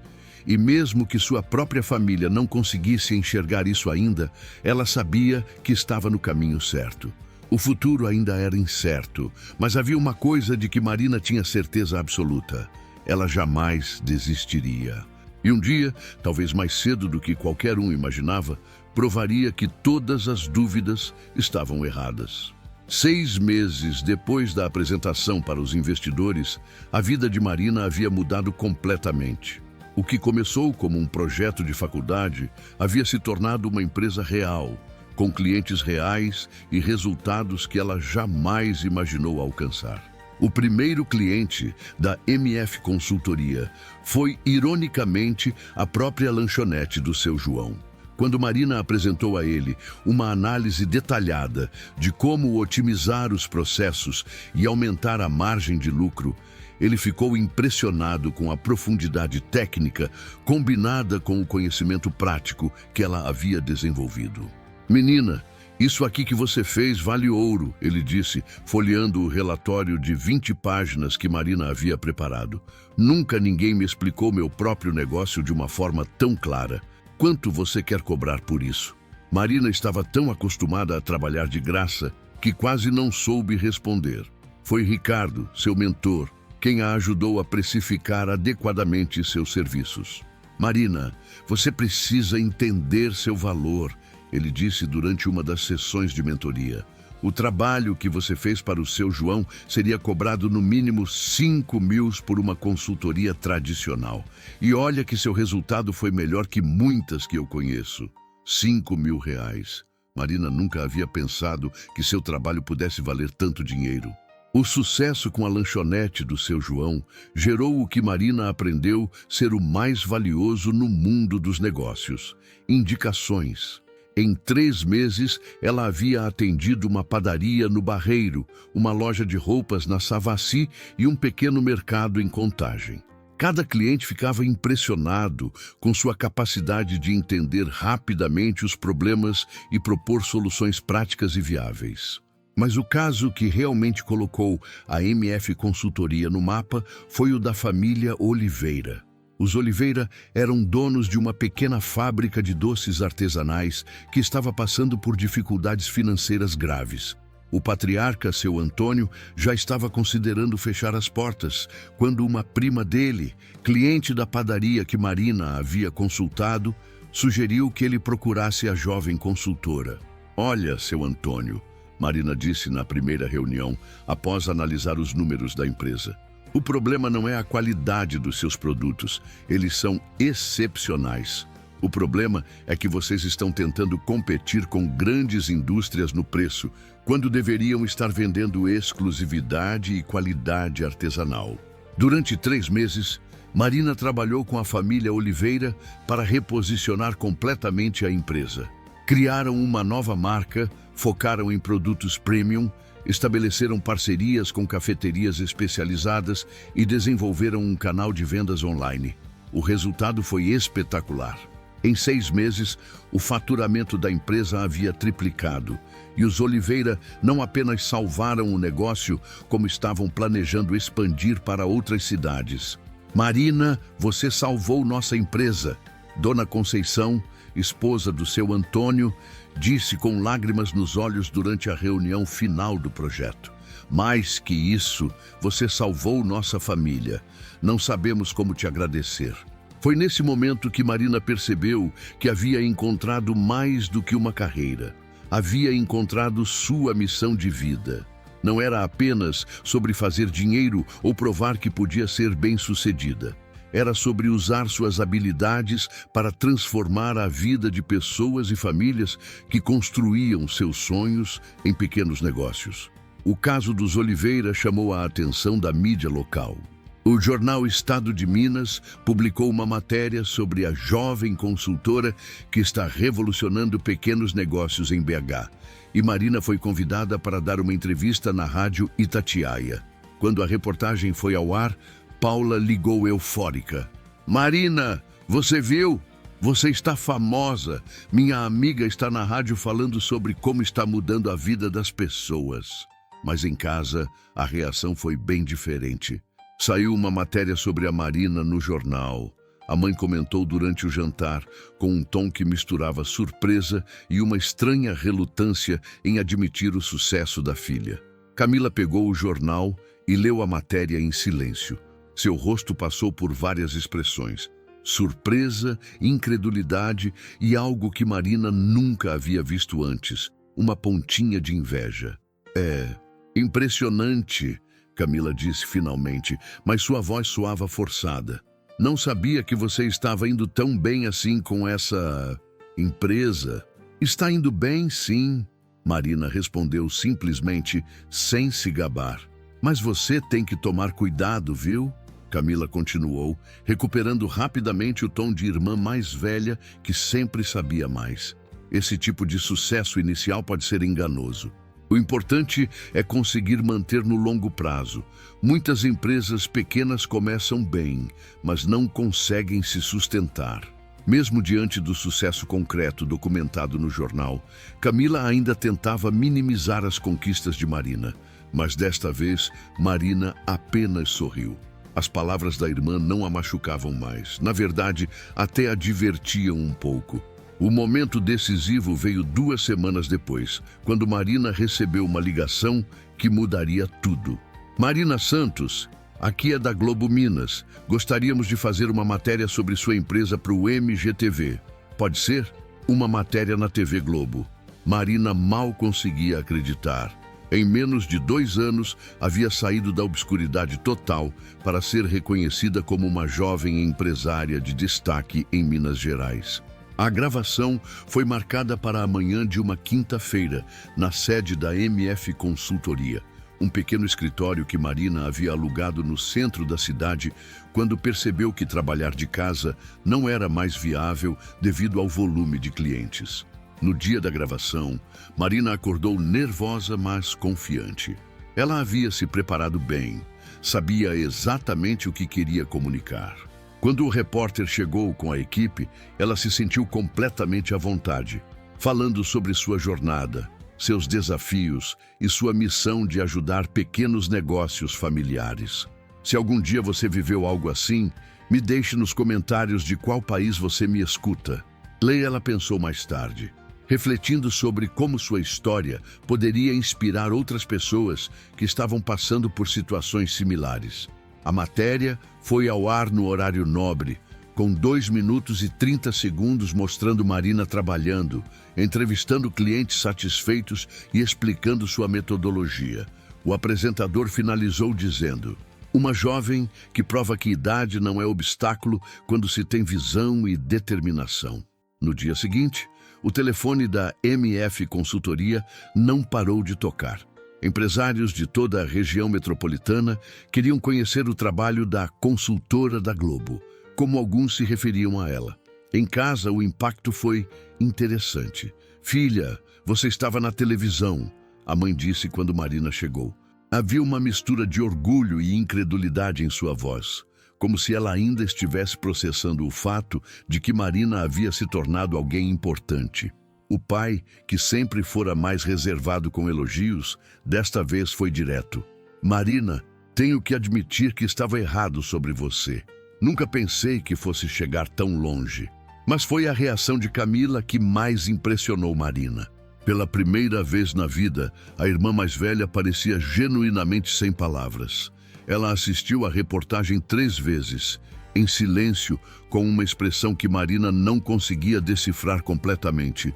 E mesmo que sua própria família não conseguisse enxergar isso ainda, ela sabia que estava no caminho certo. O futuro ainda era incerto, mas havia uma coisa de que Marina tinha certeza absoluta: ela jamais desistiria. E um dia, talvez mais cedo do que qualquer um imaginava, provaria que todas as dúvidas estavam erradas. 6 meses depois da apresentação para os investidores, a vida de Marina havia mudado completamente. O que começou como um projeto de faculdade havia se tornado uma empresa real, com clientes reais e resultados que ela jamais imaginou alcançar. O primeiro cliente da MF Consultoria foi, ironicamente, a própria lanchonete do seu João. Quando Marina apresentou a ele uma análise detalhada de como otimizar os processos e aumentar a margem de lucro, ele ficou impressionado com a profundidade técnica combinada com o conhecimento prático que ela havia desenvolvido. Menina, isso aqui que você fez vale ouro, ele disse, folheando o relatório de 20 páginas que Marina havia preparado. Nunca ninguém me explicou meu próprio negócio de uma forma tão clara. Quanto você quer cobrar por isso? Marina estava tão acostumada a trabalhar de graça que quase não soube responder. Foi Ricardo, seu mentor, quem a ajudou a precificar adequadamente seus serviços. Marina, você precisa entender seu valor, ele disse durante uma das sessões de mentoria. O trabalho que você fez para o seu João seria cobrado no mínimo 5 mil por uma consultoria tradicional. E olha que seu resultado foi melhor que muitas que eu conheço. 5 mil reais. Marina nunca havia pensado que seu trabalho pudesse valer tanto dinheiro. O sucesso com a lanchonete do seu João gerou o que Marina aprendeu ser o mais valioso no mundo dos negócios: indicações. Em 3 meses, ela havia atendido uma padaria no Barreiro, uma loja de roupas na Savassi e um pequeno mercado em Contagem. Cada cliente ficava impressionado com sua capacidade de entender rapidamente os problemas e propor soluções práticas e viáveis. Mas o caso que realmente colocou a MF Consultoria no mapa foi o da família Oliveira. Os Oliveira eram donos de uma pequena fábrica de doces artesanais que estava passando por dificuldades financeiras graves. O patriarca, seu Antônio, já estava considerando fechar as portas, quando uma prima dele, cliente da padaria que Marina havia consultado, sugeriu que ele procurasse a jovem consultora. "Olha, seu Antônio", Marina disse na primeira reunião, após analisar os números da empresa. "O problema não é a qualidade dos seus produtos, eles são excepcionais. O problema é que vocês estão tentando competir com grandes indústrias no preço, quando deveriam estar vendendo exclusividade e qualidade artesanal." Durante 3 meses, Marina trabalhou com a família Oliveira para reposicionar completamente a empresa. Criaram uma nova marca, focaram em produtos premium, estabeleceram parcerias com cafeterias especializadas e desenvolveram um canal de vendas online. O resultado foi espetacular. Em 6 meses, o faturamento da empresa havia triplicado e os Oliveira não apenas salvaram o negócio, como estavam planejando expandir para outras cidades. "Marina, você salvou nossa empresa", Dona Conceição, esposa do seu Antônio, disse com lágrimas nos olhos durante a reunião final do projeto. "Mais que isso, você salvou nossa família. Não sabemos como te agradecer." Foi nesse momento que Marina percebeu que havia encontrado mais do que uma carreira. Havia encontrado sua missão de vida. Não era apenas sobre fazer dinheiro ou provar que podia ser bem-sucedida. Era sobre usar suas habilidades para transformar a vida de pessoas e famílias que construíam seus sonhos em pequenos negócios. O caso dos Oliveira chamou a atenção da mídia local. O jornal Estado de Minas publicou uma matéria sobre a jovem consultora que está revolucionando pequenos negócios em BH. E Marina foi convidada para dar uma entrevista na rádio Itatiaia. Quando a reportagem foi ao ar, Paula ligou eufórica. "Marina, você viu? Você está famosa. Minha amiga está na rádio falando sobre como está mudando a vida das pessoas." Mas em casa, a reação foi bem diferente. Saiu uma matéria sobre a Marina no jornal. A mãe comentou durante o jantar, com um tom que misturava surpresa e uma estranha relutância em admitir o sucesso da filha. Camila pegou o jornal e leu a matéria em silêncio. Seu rosto passou por várias expressões: surpresa, incredulidade e algo que Marina nunca havia visto antes, uma pontinha de inveja. "É impressionante", Camila disse finalmente, mas sua voz soava forçada. "Não sabia que você estava indo tão bem assim com essa empresa." "Está indo bem, sim", Marina respondeu simplesmente, sem se gabar. "Mas você tem que tomar cuidado, viu?" Camila continuou, recuperando rapidamente o tom de irmã mais velha que sempre sabia mais. "Esse tipo de sucesso inicial pode ser enganoso. O importante é conseguir manter no longo prazo. Muitas empresas pequenas começam bem, mas não conseguem se sustentar." Mesmo diante do sucesso concreto documentado no jornal, Camila ainda tentava minimizar as conquistas de Marina. Mas desta vez, Marina apenas sorriu. As palavras da irmã não a machucavam mais. Na verdade, até a divertiam um pouco. O momento decisivo veio 2 semanas depois, quando Marina recebeu uma ligação que mudaria tudo. "Marina Santos, aqui é da Globo Minas. Gostaríamos de fazer uma matéria sobre sua empresa para o MGTV. Pode ser?" Uma matéria na TV Globo. Marina mal conseguia acreditar. Em menos de 2 anos, havia saído da obscuridade total para ser reconhecida como uma jovem empresária de destaque em Minas Gerais. A gravação foi marcada para a manhã de uma quinta-feira, na sede da MF Consultoria, um pequeno escritório que Marina havia alugado no centro da cidade quando percebeu que trabalhar de casa não era mais viável devido ao volume de clientes. No dia da gravação, Marina acordou nervosa, mas confiante. Ela havia se preparado bem, sabia exatamente o que queria comunicar. Quando o repórter chegou com a equipe, ela se sentiu completamente à vontade, falando sobre sua jornada, seus desafios e sua missão de ajudar pequenos negócios familiares. Se algum dia você viveu algo assim, me deixe nos comentários de qual país você me escuta. Leila pensou mais tarde, refletindo sobre como sua história poderia inspirar outras pessoas que estavam passando por situações similares. A matéria foi ao ar no horário nobre, com 2 minutos e 30 segundos mostrando Marina trabalhando, entrevistando clientes satisfeitos e explicando sua metodologia. O apresentador finalizou dizendo: uma jovem que prova que idade não é obstáculo quando se tem visão e determinação. No dia seguinte, o telefone da MF Consultoria não parou de tocar. Empresários de toda a região metropolitana queriam conhecer o trabalho da consultora da Globo, como alguns se referiam a ela. Em casa, o impacto foi interessante. Filha, você estava na televisão, a mãe disse quando Marina chegou. Havia uma mistura de orgulho e incredulidade em sua voz, como se ela ainda estivesse processando o fato de que Marina havia se tornado alguém importante. O pai, que sempre fora mais reservado com elogios, desta vez foi direto. Marina, tenho que admitir que estava errado sobre você. Nunca pensei que fosse chegar tão longe. Mas foi a reação de Camila que mais impressionou Marina. Pela primeira vez na vida, a irmã mais velha parecia genuinamente sem palavras. Ela assistiu à reportagem 3 vezes, em silêncio, com uma expressão que Marina não conseguia decifrar completamente.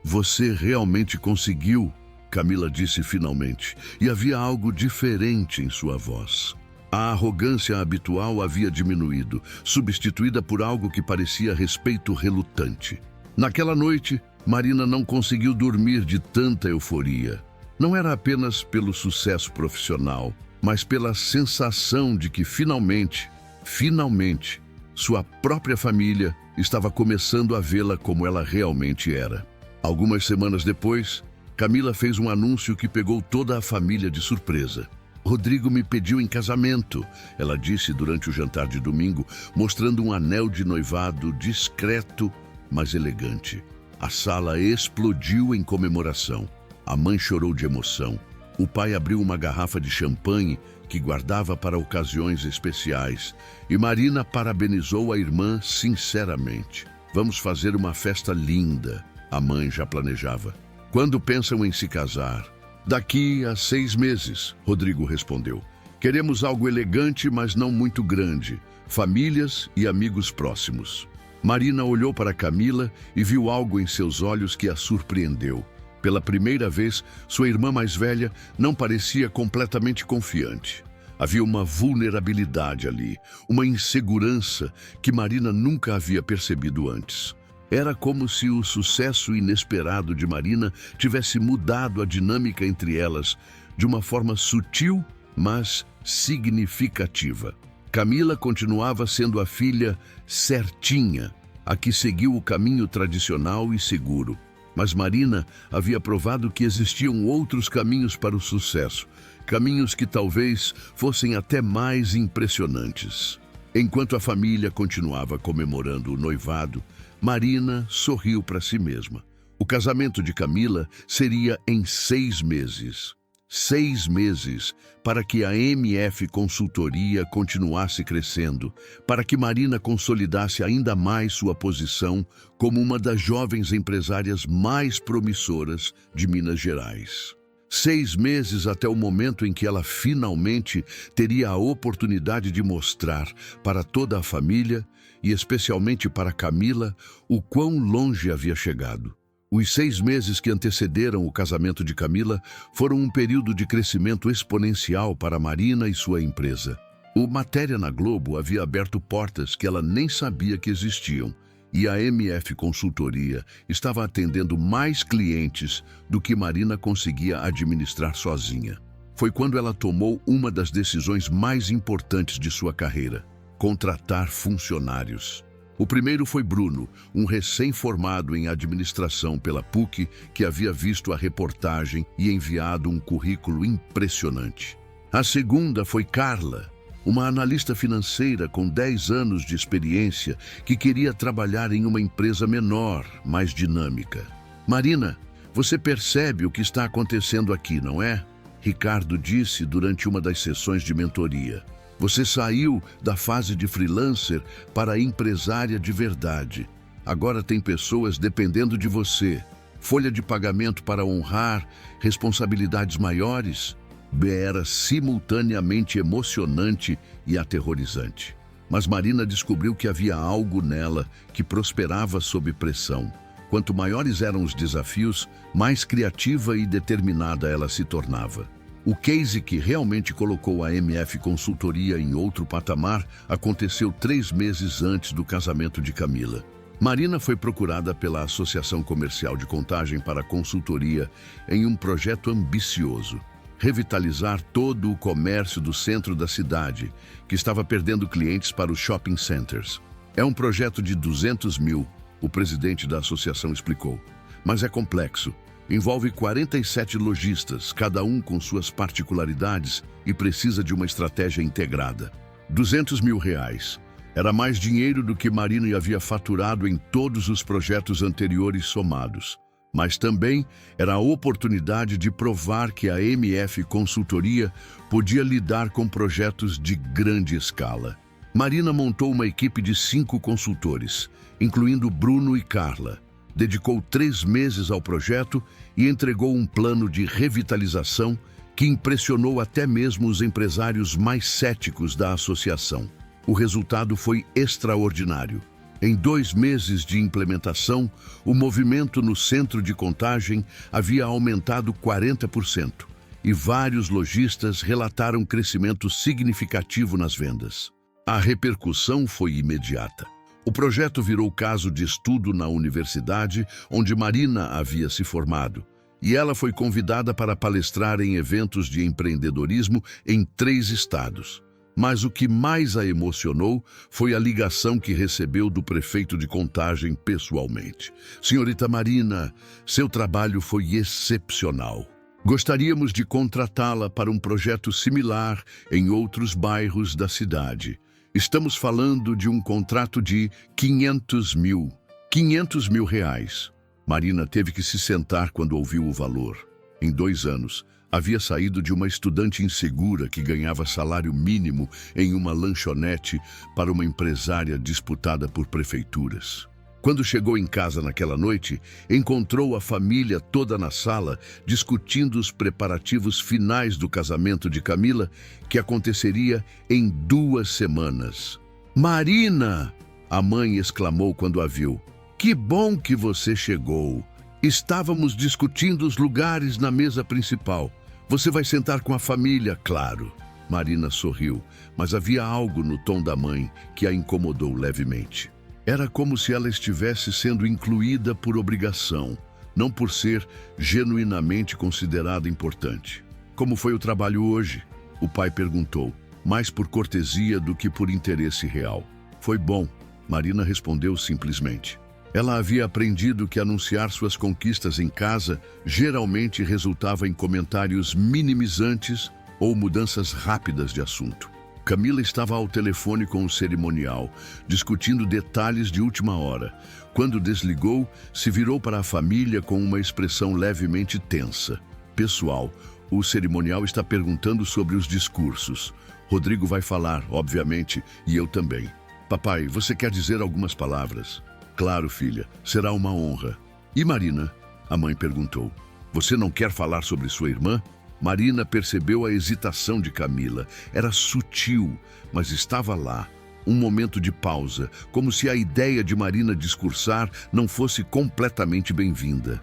Você realmente conseguiu, Camila disse finalmente, e havia algo diferente em sua voz. A arrogância habitual havia diminuído, substituída por algo que parecia respeito relutante. Naquela noite, Marina não conseguiu dormir de tanta euforia. Não era apenas pelo sucesso profissional, mas pela sensação de que finalmente, sua própria família estava começando a vê-la como ela realmente era. Algumas semanas depois, Camila fez um anúncio que pegou toda a família de surpresa. Rodrigo me pediu em casamento, ela disse durante o jantar de domingo, mostrando um anel de noivado discreto, mas elegante. A sala explodiu em comemoração. A mãe chorou de emoção. O pai abriu uma garrafa de champanhe que guardava para ocasiões especiais, e Marina parabenizou a irmã sinceramente. Vamos fazer uma festa linda, a mãe já planejava. Quando pensam em se casar? Daqui a 6 meses, Rodrigo respondeu. Queremos algo elegante, mas não muito grande. Famílias e amigos próximos. Marina olhou para Camila e viu algo em seus olhos que a surpreendeu. Pela primeira vez, sua irmã mais velha não parecia completamente confiante. Havia uma vulnerabilidade ali, uma insegurança que Marina nunca havia percebido antes. Era como se o sucesso inesperado de Marina tivesse mudado a dinâmica entre elas de uma forma sutil, mas significativa. Camila continuava sendo a filha certinha, a que seguiu o caminho tradicional e seguro. Mas Marina havia provado que existiam outros caminhos para o sucesso, caminhos que talvez fossem até mais impressionantes. Enquanto a família continuava comemorando o noivado, Marina sorriu para si mesma. O casamento de Camila seria em 6 meses. 6 meses para que a MF Consultoria continuasse crescendo, para que Marina consolidasse ainda mais sua posição como uma das jovens empresárias mais promissoras de Minas Gerais. 6 meses até o momento em que ela finalmente teria a oportunidade de mostrar para toda a família, e especialmente para Camila, o quão longe havia chegado. Os 6 meses que antecederam o casamento de Camila foram um período de crescimento exponencial para Marina e sua empresa. O Matéria na Globo havia aberto portas que ela nem sabia que existiam, e a MF Consultoria estava atendendo mais clientes do que Marina conseguia administrar sozinha. Foi quando ela tomou uma das decisões mais importantes de sua carreira: contratar funcionários. O primeiro foi Bruno, um recém-formado em administração pela PUC, que havia visto a reportagem e enviado um currículo impressionante. A segunda foi Carla, uma analista financeira com 10 anos de experiência que queria trabalhar em uma empresa menor, mais dinâmica. Marina, Você percebe o que está acontecendo aqui, não é? Ricardo disse durante uma das sessões de mentoria. Você saiu da fase de freelancer para a empresária de verdade. Agora tem pessoas dependendo de você. Folha de pagamento para honrar, responsabilidades maiores. Era simultaneamente emocionante e aterrorizante. Mas Marina descobriu que havia algo nela que prosperava sob pressão. Quanto maiores eram os desafios, mais criativa e determinada ela se tornava. O case que realmente colocou a MF Consultoria em outro patamar aconteceu 3 meses antes do casamento de Camila. Marina foi procurada pela Associação Comercial de Contagem para consultoria em um projeto ambicioso: revitalizar todo o comércio do centro da cidade, que estava perdendo clientes para os shopping centers. É um projeto de 200 mil, o presidente da associação explicou. Mas é complexo. Envolve 47 lojistas, cada um com suas particularidades e precisa de uma estratégia integrada. 200 mil reais. Era mais dinheiro do que Marina havia faturado em todos os projetos anteriores somados. Mas também era a oportunidade de provar que a MF Consultoria podia lidar com projetos de grande escala. Marina montou uma equipe de 5 consultores, incluindo Bruno e Carla. Dedicou 3 meses ao projeto e entregou um plano de revitalização que impressionou até mesmo os empresários mais céticos da associação. O resultado foi extraordinário. Em 2 meses de implementação, o movimento no centro de contagem havia aumentado 40% e vários lojistas relataram crescimento significativo nas vendas. A repercussão foi imediata. O projeto virou caso de estudo na universidade onde Marina havia se formado, e ela foi convidada para palestrar em eventos de empreendedorismo em 3 estados. Mas o que mais a emocionou foi a ligação que recebeu do prefeito de Contagem pessoalmente. Senhorita Marina, seu trabalho foi excepcional. Gostaríamos de contratá-la para um projeto similar em outros bairros da cidade. Estamos falando de um contrato de 500 mil. 500 mil reais. Marina teve que se sentar quando ouviu o valor. Em 2 anos, havia saído de uma estudante insegura que ganhava salário mínimo em uma lanchonete para uma empresária disputada por prefeituras. Quando chegou em casa naquela noite, encontrou a família toda na sala discutindo os preparativos finais do casamento de Camila, que aconteceria em 2 semanas. Marina! A mãe exclamou quando a viu. Que bom que você chegou! Estávamos discutindo os lugares na mesa principal. Você vai sentar com a família, claro. Marina sorriu, mas havia algo no tom da mãe que a incomodou levemente. Era como se ela estivesse sendo incluída por obrigação, não por ser genuinamente considerada importante. Como foi o trabalho hoje? O pai perguntou, mais por cortesia do que por interesse real. Foi bom, Marina respondeu simplesmente. Ela havia aprendido que anunciar suas conquistas em casa geralmente resultava em comentários minimizantes ou mudanças rápidas de assunto. Camila estava ao telefone com o cerimonial, discutindo detalhes de última hora. Quando desligou, se virou para a família com uma expressão levemente tensa. Pessoal, o cerimonial está perguntando sobre os discursos. Rodrigo vai falar, obviamente, e eu também. Papai, você quer dizer algumas palavras? Claro, filha, será uma honra. E Marina? A mãe perguntou. Você não quer falar sobre sua irmã? Marina percebeu a hesitação de Camila. Era sutil, mas estava lá. Um momento de pausa, como se a ideia de Marina discursar não fosse completamente bem-vinda.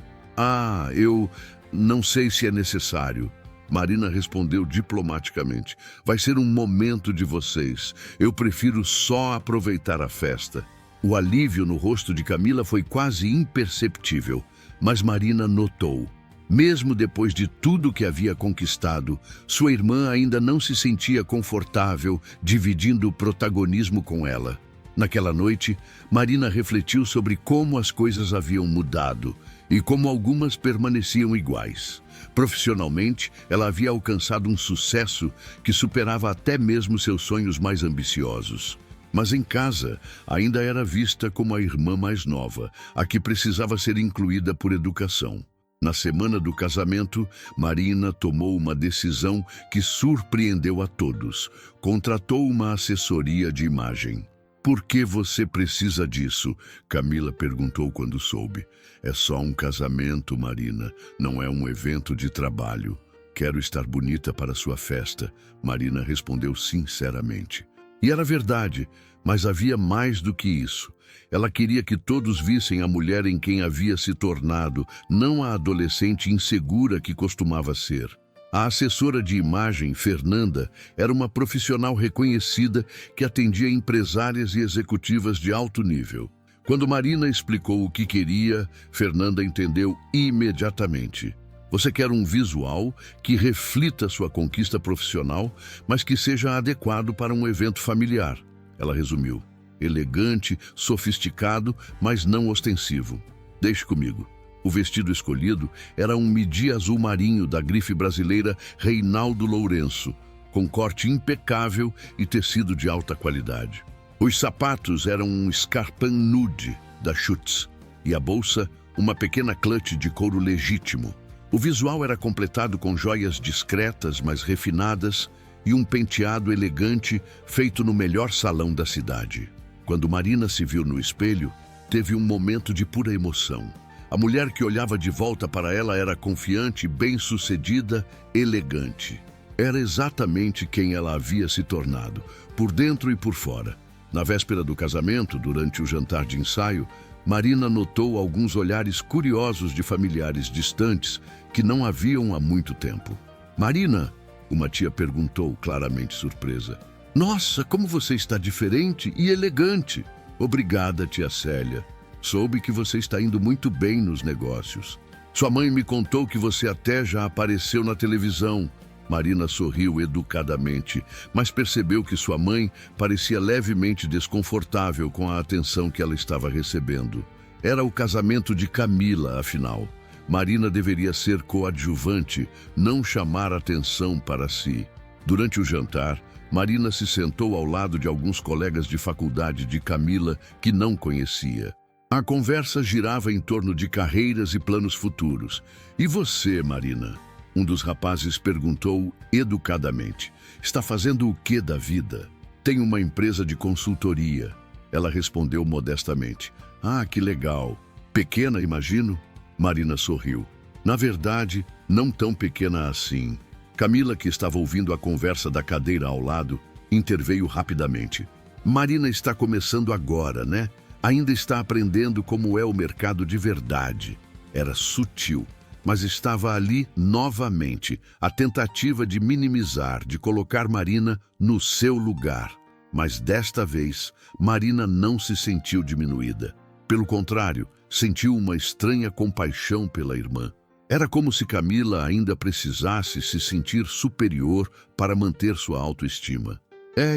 Eu não sei se é necessário. Marina respondeu diplomaticamente. Vai ser um momento de vocês. Eu prefiro só aproveitar a festa. O alívio no rosto de Camila foi quase imperceptível, mas Marina notou. Mesmo depois de tudo que havia conquistado, sua irmã ainda não se sentia confortável dividindo o protagonismo com ela. Naquela noite, Marina refletiu sobre como as coisas haviam mudado e como algumas permaneciam iguais. Profissionalmente, ela havia alcançado um sucesso que superava até mesmo seus sonhos mais ambiciosos. Mas em casa, ainda era vista como a irmã mais nova, a que precisava ser incluída por educação. Na semana do casamento, Marina tomou uma decisão que surpreendeu a todos. Contratou uma assessoria de imagem. "Por que você precisa disso?" Camila perguntou quando soube. "É só um casamento, Marina. Não é um evento de trabalho. Quero estar bonita para sua festa." Marina respondeu sinceramente. E era verdade, mas havia mais do que isso. Ela queria que todos vissem a mulher em quem havia se tornado, não a adolescente insegura que costumava ser. A assessora de imagem, Fernanda, era uma profissional reconhecida que atendia empresárias e executivas de alto nível. Quando Marina explicou o que queria, Fernanda entendeu imediatamente. "Você quer um visual que reflita sua conquista profissional, mas que seja adequado para um evento familiar", ela resumiu. "Elegante, sofisticado, mas não ostensivo. Deixe comigo." O vestido escolhido era um midi azul marinho da grife brasileira Reinaldo Lourenço, com corte impecável e tecido de alta qualidade. Os sapatos eram um Scarpan nude da Schutz e a bolsa uma pequena clutch de couro legítimo. O visual era completado com joias discretas, mas refinadas, e um penteado elegante feito no melhor salão da cidade. Quando Marina se viu no espelho, teve um momento de pura emoção. A mulher que olhava de volta para ela era confiante, bem-sucedida, elegante. Era exatamente quem ela havia se tornado, por dentro e por fora. Na véspera do casamento, durante o jantar de ensaio, Marina notou alguns olhares curiosos de familiares distantes que não a viam há muito tempo. "Marina?" uma tia perguntou, claramente surpresa. "Nossa, como você está diferente e elegante." "Obrigada, tia Célia. Soube que você está indo muito bem nos negócios. Sua mãe me contou que você até já apareceu na televisão." Marina sorriu educadamente, mas percebeu que sua mãe parecia levemente desconfortável com a atenção que ela estava recebendo. Era o casamento de Camila, afinal. Marina deveria ser coadjuvante, não chamar atenção para si. Durante o jantar, Marina se sentou ao lado de alguns colegas de faculdade de Camila que não conhecia. A conversa girava em torno de carreiras e planos futuros. "E você, Marina?" Um dos rapazes perguntou educadamente. "Está fazendo o que da vida?" "Tenho uma empresa de consultoria." Ela respondeu modestamente. "Ah, que legal. Pequena, imagino?" Marina sorriu. "Na verdade, não tão pequena assim." Camila, que estava ouvindo a conversa da cadeira ao lado, interveio rapidamente. "Marina está começando agora, né? Ainda está aprendendo como é o mercado de verdade." Era sutil, mas estava ali novamente a tentativa de minimizar, de colocar Marina no seu lugar. Mas desta vez, Marina não se sentiu diminuída. Pelo contrário, sentiu uma estranha compaixão pela irmã. Era como se Camila ainda precisasse se sentir superior para manter sua autoestima.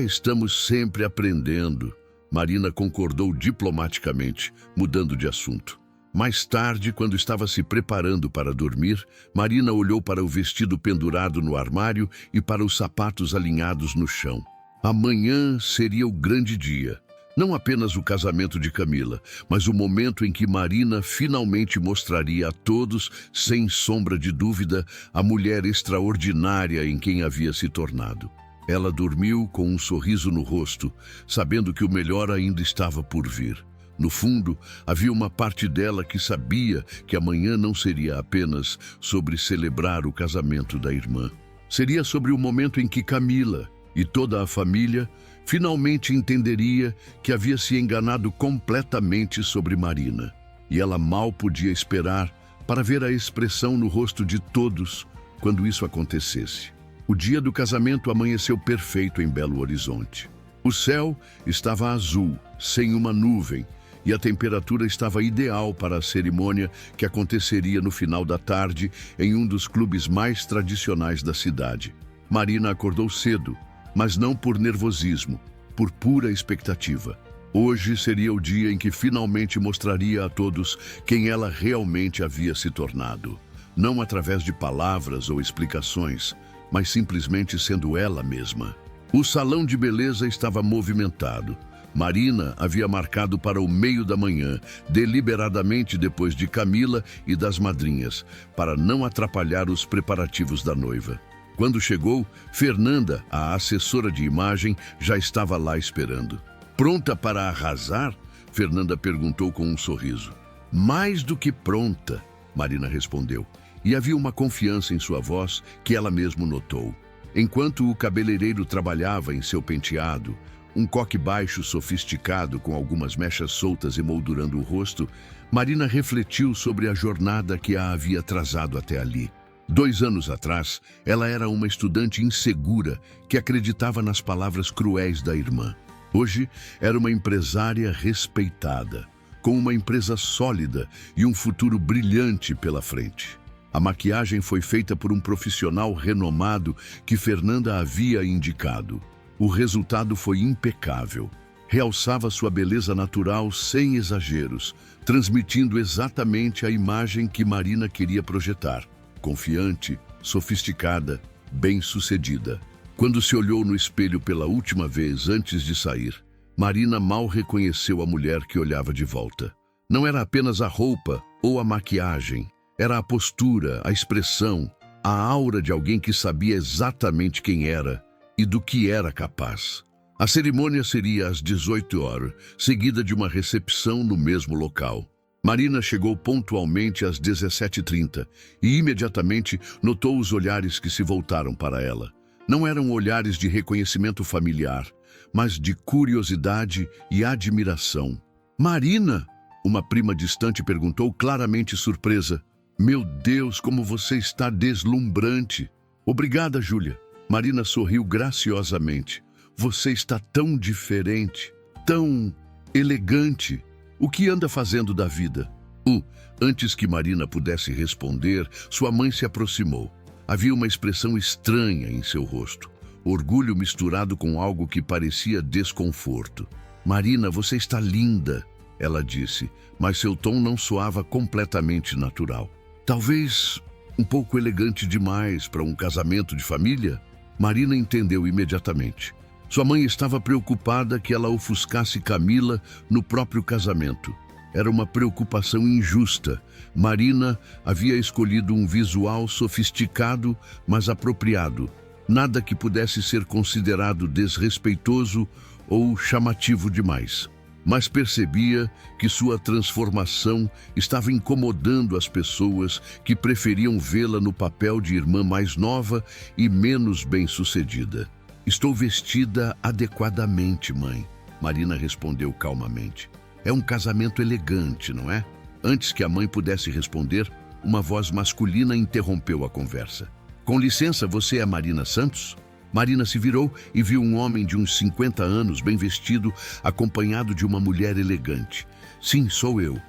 Estamos sempre aprendendo." Marina concordou diplomaticamente, mudando de assunto. Mais tarde, quando estava se preparando para dormir, Marina olhou para o vestido pendurado no armário e para os sapatos alinhados no chão. Amanhã seria o grande dia. Não apenas o casamento de Camila, mas o momento em que Marina finalmente mostraria a todos, sem sombra de dúvida, a mulher extraordinária em quem havia se tornado. Ela dormiu com um sorriso no rosto, sabendo que o melhor ainda estava por vir. No fundo, havia uma parte dela que sabia que amanhã não seria apenas sobre celebrar o casamento da irmã. Seria sobre o momento em que Camila e toda a família finalmente entenderia que havia se enganado completamente sobre Marina. E ela mal podia esperar para ver a expressão no rosto de todos quando isso acontecesse. O dia do casamento amanheceu perfeito em Belo Horizonte. O céu estava azul, sem uma nuvem, e a temperatura estava ideal para a cerimônia que aconteceria no final da tarde em um dos clubes mais tradicionais da cidade. Marina acordou cedo, mas não por nervosismo, por pura expectativa. Hoje seria o dia em que finalmente mostraria a todos quem ela realmente havia se tornado. Não através de palavras ou explicações, mas simplesmente sendo ela mesma. O salão de beleza estava movimentado. Marina havia marcado para o meio da manhã, deliberadamente depois de Camila e das madrinhas, para não atrapalhar os preparativos da noiva. Quando chegou, Fernanda, a assessora de imagem, já estava lá esperando. Pronta para arrasar? Fernanda perguntou com um sorriso. Mais do que pronta, Marina respondeu, e havia uma confiança em sua voz que ela mesma notou. Enquanto o cabeleireiro trabalhava em seu penteado, um coque baixo sofisticado com algumas mechas soltas emoldurando o rosto, Marina refletiu sobre a jornada que a havia trazado até ali. 2 anos atrás, ela era uma estudante insegura que acreditava nas palavras cruéis da irmã. Hoje, era uma empresária respeitada, com uma empresa sólida e um futuro brilhante pela frente. A maquiagem foi feita por um profissional renomado que Fernanda havia indicado. O resultado foi impecável. Realçava sua beleza natural sem exageros, transmitindo exatamente a imagem que Marina queria projetar. Confiante, sofisticada, bem-sucedida. Quando se olhou no espelho pela última vez antes de sair, Marina mal reconheceu a mulher que olhava de volta. Não era apenas a roupa ou a maquiagem, era a postura, a expressão, a aura de alguém que sabia exatamente quem era e do que era capaz. A cerimônia seria às 18 horas, seguida de uma recepção no mesmo local. Marina chegou pontualmente às 17h30 e imediatamente notou os olhares que se voltaram para ela. Não eram olhares de reconhecimento familiar, mas de curiosidade e admiração. Marina? Uma prima distante perguntou, claramente surpresa. Meu Deus, como você está deslumbrante! Obrigada, Júlia. Marina sorriu graciosamente. Você está tão diferente, tão elegante. O que anda fazendo da vida? Antes que Marina pudesse responder, sua mãe se aproximou. Havia uma expressão estranha em seu rosto. Orgulho misturado com algo que parecia desconforto. Marina, você está linda, ela disse, mas seu tom não soava completamente natural. Talvez um pouco elegante demais para um casamento de família? Marina entendeu imediatamente. Sua mãe estava preocupada que ela ofuscasse Camila no próprio casamento. Era uma preocupação injusta. Marina havia escolhido um visual sofisticado, mas apropriado. Nada que pudesse ser considerado desrespeitoso ou chamativo demais. Mas percebia que sua transformação estava incomodando as pessoas que preferiam vê-la no papel de irmã mais nova e menos bem-sucedida. Estou vestida adequadamente, mãe, Marina respondeu calmamente. É um casamento elegante, não é? Antes que a mãe pudesse responder, uma voz masculina interrompeu a conversa. Com licença, você é Marina Santos? Marina se virou e viu um homem de uns 50 anos, bem vestido, acompanhado de uma mulher elegante. Sim, sou eu.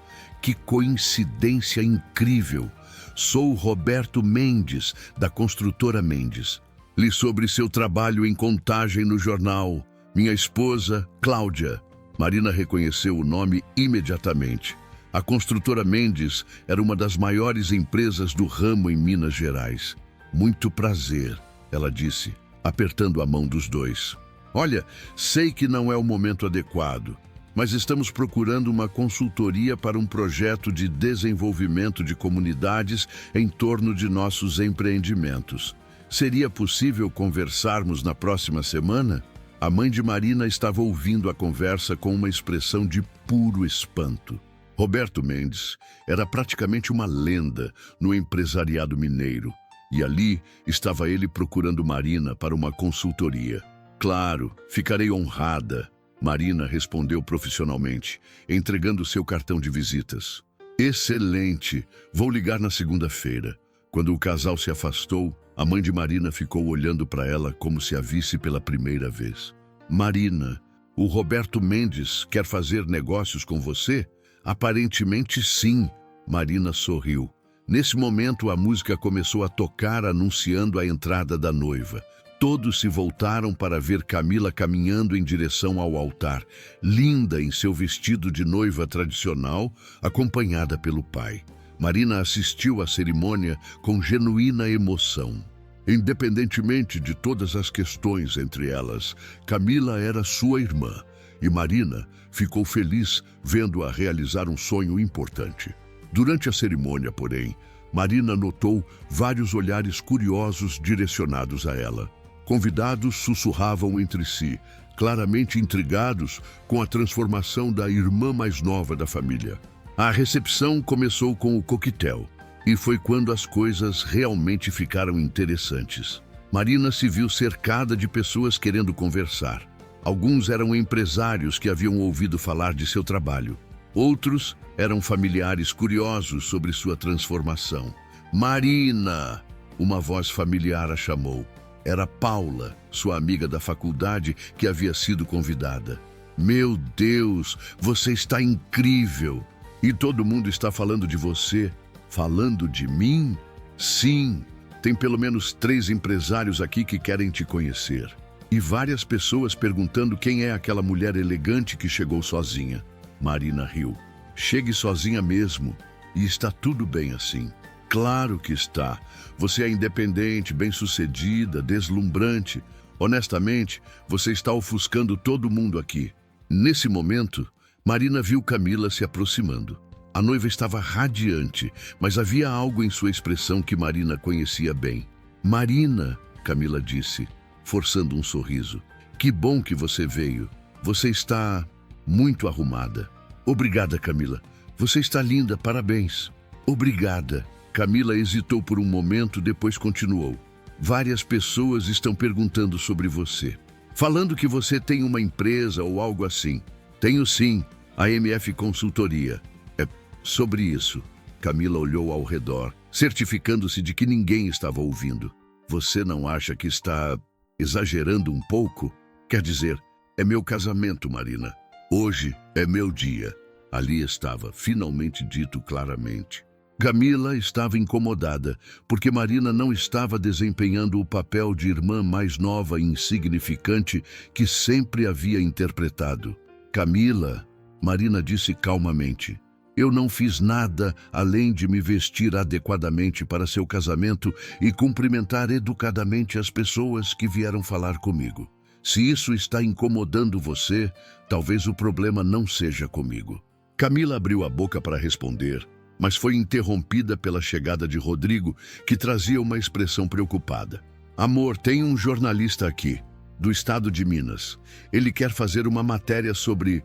Que coincidência incrível! Sou Roberto Mendes, da construtora Mendes. Li sobre seu trabalho em Contagem no jornal. Minha esposa, Cláudia. Marina reconheceu o nome imediatamente. A construtora Mendes era uma das maiores empresas do ramo em Minas Gerais. Muito prazer, ela disse, apertando a mão dos dois. Olha, sei que não é o momento adequado, mas estamos procurando uma consultoria para um projeto de desenvolvimento de comunidades em torno de nossos empreendimentos. Seria possível conversarmos na próxima semana? A mãe de Marina estava ouvindo a conversa com uma expressão de puro espanto. Roberto Mendes era praticamente uma lenda no empresariado mineiro. E ali estava ele procurando Marina para uma consultoria. Claro, ficarei honrada, Marina respondeu profissionalmente, entregando seu cartão de visitas. Excelente, vou ligar na segunda-feira. Quando o casal se afastou, a mãe de Marina ficou olhando para ela como se a visse pela primeira vez. Marina, o Roberto Mendes quer fazer negócios com você? Aparentemente sim, Marina sorriu. Nesse momento, a música começou a tocar anunciando a entrada da noiva. Todos se voltaram para ver Camila caminhando em direção ao altar, linda em seu vestido de noiva tradicional, acompanhada pelo pai. Marina assistiu à cerimônia com genuína emoção. Independentemente de todas as questões entre elas, Camila era sua irmã e Marina ficou feliz vendo-a realizar um sonho importante. Durante a cerimônia, porém, Marina notou vários olhares curiosos direcionados a ela. Convidados sussurravam entre si, claramente intrigados com a transformação da irmã mais nova da família. A recepção começou com o coquetel, e foi quando as coisas realmente ficaram interessantes. Marina se viu cercada de pessoas querendo conversar. Alguns eram empresários que haviam ouvido falar de seu trabalho. Outros eram familiares curiosos sobre sua transformação. Marina! Uma voz familiar a chamou. Era Paula, sua amiga da faculdade, que havia sido convidada. Meu Deus, você está incrível! E todo mundo está falando de você. Falando de mim? Sim, tem pelo menos 3 empresários aqui que querem te conhecer. E várias pessoas perguntando quem é aquela mulher elegante que chegou sozinha. Marina riu. Chegue sozinha mesmo. E está tudo bem assim. Claro que está. Você é independente, bem-sucedida, deslumbrante. Honestamente, você está ofuscando todo mundo aqui. Nesse momento, Marina viu Camila se aproximando. A noiva estava radiante, mas havia algo em sua expressão que Marina conhecia bem. Marina, Camila disse, forçando um sorriso. Que bom que você veio. Você está muito arrumada. Obrigada, Camila. Você está linda, parabéns. Obrigada. Camila hesitou por um momento, depois continuou. Várias pessoas estão perguntando sobre você. Falando que você tem uma empresa ou algo assim. Tenho sim, a MF Consultoria. É sobre isso. Camila olhou ao redor, certificando-se de que ninguém estava ouvindo. Você não acha que está exagerando um pouco? Quer dizer, é meu casamento, Marina. Hoje é meu dia. Ali estava, finalmente dito claramente. Camila estava incomodada, porque Marina não estava desempenhando o papel de irmã mais nova e insignificante que sempre havia interpretado. Camila, Marina disse calmamente, eu não fiz nada além de me vestir adequadamente para seu casamento e cumprimentar educadamente as pessoas que vieram falar comigo. Se isso está incomodando você, talvez o problema não seja comigo. Camila abriu a boca para responder, mas foi interrompida pela chegada de Rodrigo, que trazia uma expressão preocupada. Amor, tem um jornalista aqui, do estado de Minas. Ele quer fazer uma matéria sobre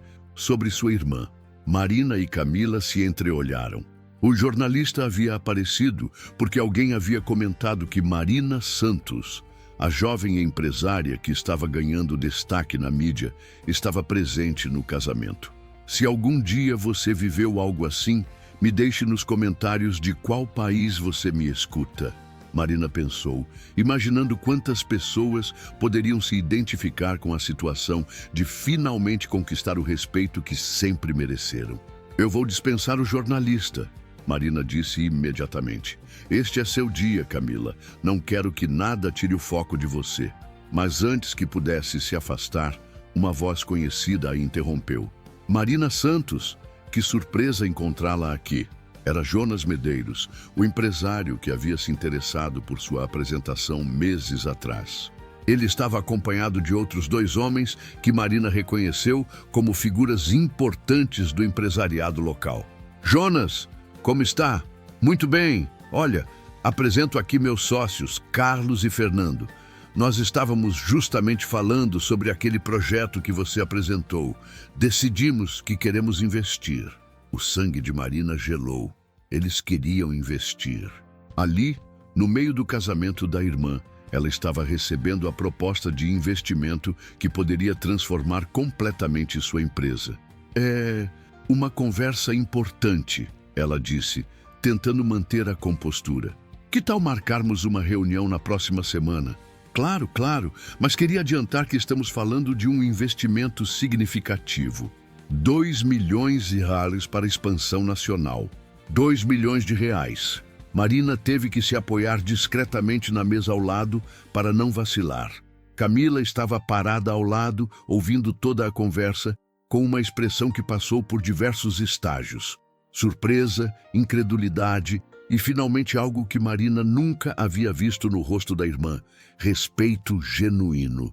sua irmã. Marina e Camila se entreolharam. O jornalista havia aparecido porque alguém havia comentado que Marina Santos, a jovem empresária que estava ganhando destaque na mídia, estava presente no casamento. Se algum dia você viveu algo assim, me deixe nos comentários de qual país você me escuta. Marina pensou, imaginando quantas pessoas poderiam se identificar com a situação de finalmente conquistar o respeito que sempre mereceram. Eu vou dispensar o jornalista, Marina disse imediatamente. Este é seu dia, Camila. Não quero que nada tire o foco de você. Mas antes que pudesse se afastar, uma voz conhecida a interrompeu. Marina Santos, que surpresa encontrá-la aqui. Era Jonas Medeiros, o empresário que havia se interessado por sua apresentação meses atrás. Ele estava acompanhado de outros 2 homens que Marina reconheceu como figuras importantes do empresariado local. Jonas, como está? Muito bem. Olha, apresento aqui meus sócios, Carlos e Fernando. Nós estávamos justamente falando sobre aquele projeto que você apresentou. Decidimos que queremos investir. O sangue de Marina gelou. Eles queriam investir. Ali, no meio do casamento da irmã, ela estava recebendo a proposta de investimento que poderia transformar completamente sua empresa. É uma conversa importante, ela disse, tentando manter a compostura. Que tal marcarmos uma reunião na próxima semana? Claro, mas queria adiantar que estamos falando de um investimento significativo. 2 milhões de reais para expansão nacional. 2 milhões de reais. Marina teve que se apoiar discretamente na mesa ao lado para não vacilar. Camila estava parada ao lado, ouvindo toda a conversa, com uma expressão que passou por diversos estágios. Surpresa, incredulidade e finalmente algo que Marina nunca havia visto no rosto da irmã. Respeito genuíno.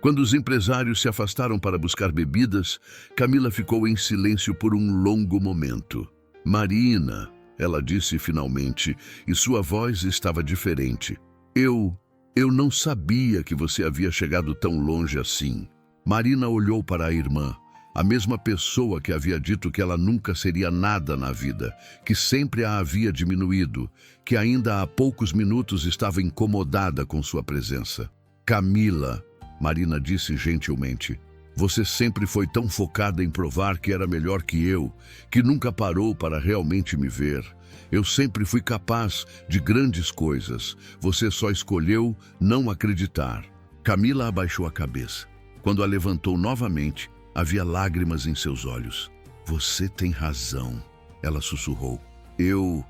Quando os empresários se afastaram para buscar bebidas, Camila ficou em silêncio por um longo momento. Marina, ela disse finalmente, e sua voz estava diferente. Eu não sabia que você havia chegado tão longe assim. Marina olhou para a irmã, a mesma pessoa que havia dito que ela nunca seria nada na vida, que sempre a havia diminuído, que ainda há poucos minutos estava incomodada com sua presença. Camila, Marina disse gentilmente, você sempre foi tão focada em provar que era melhor que eu, que nunca parou para realmente me ver. Eu sempre fui capaz de grandes coisas. Você só escolheu não acreditar. Camila abaixou a cabeça. Quando a levantou novamente, havia lágrimas em seus olhos. Você tem razão, ela sussurrou. Eu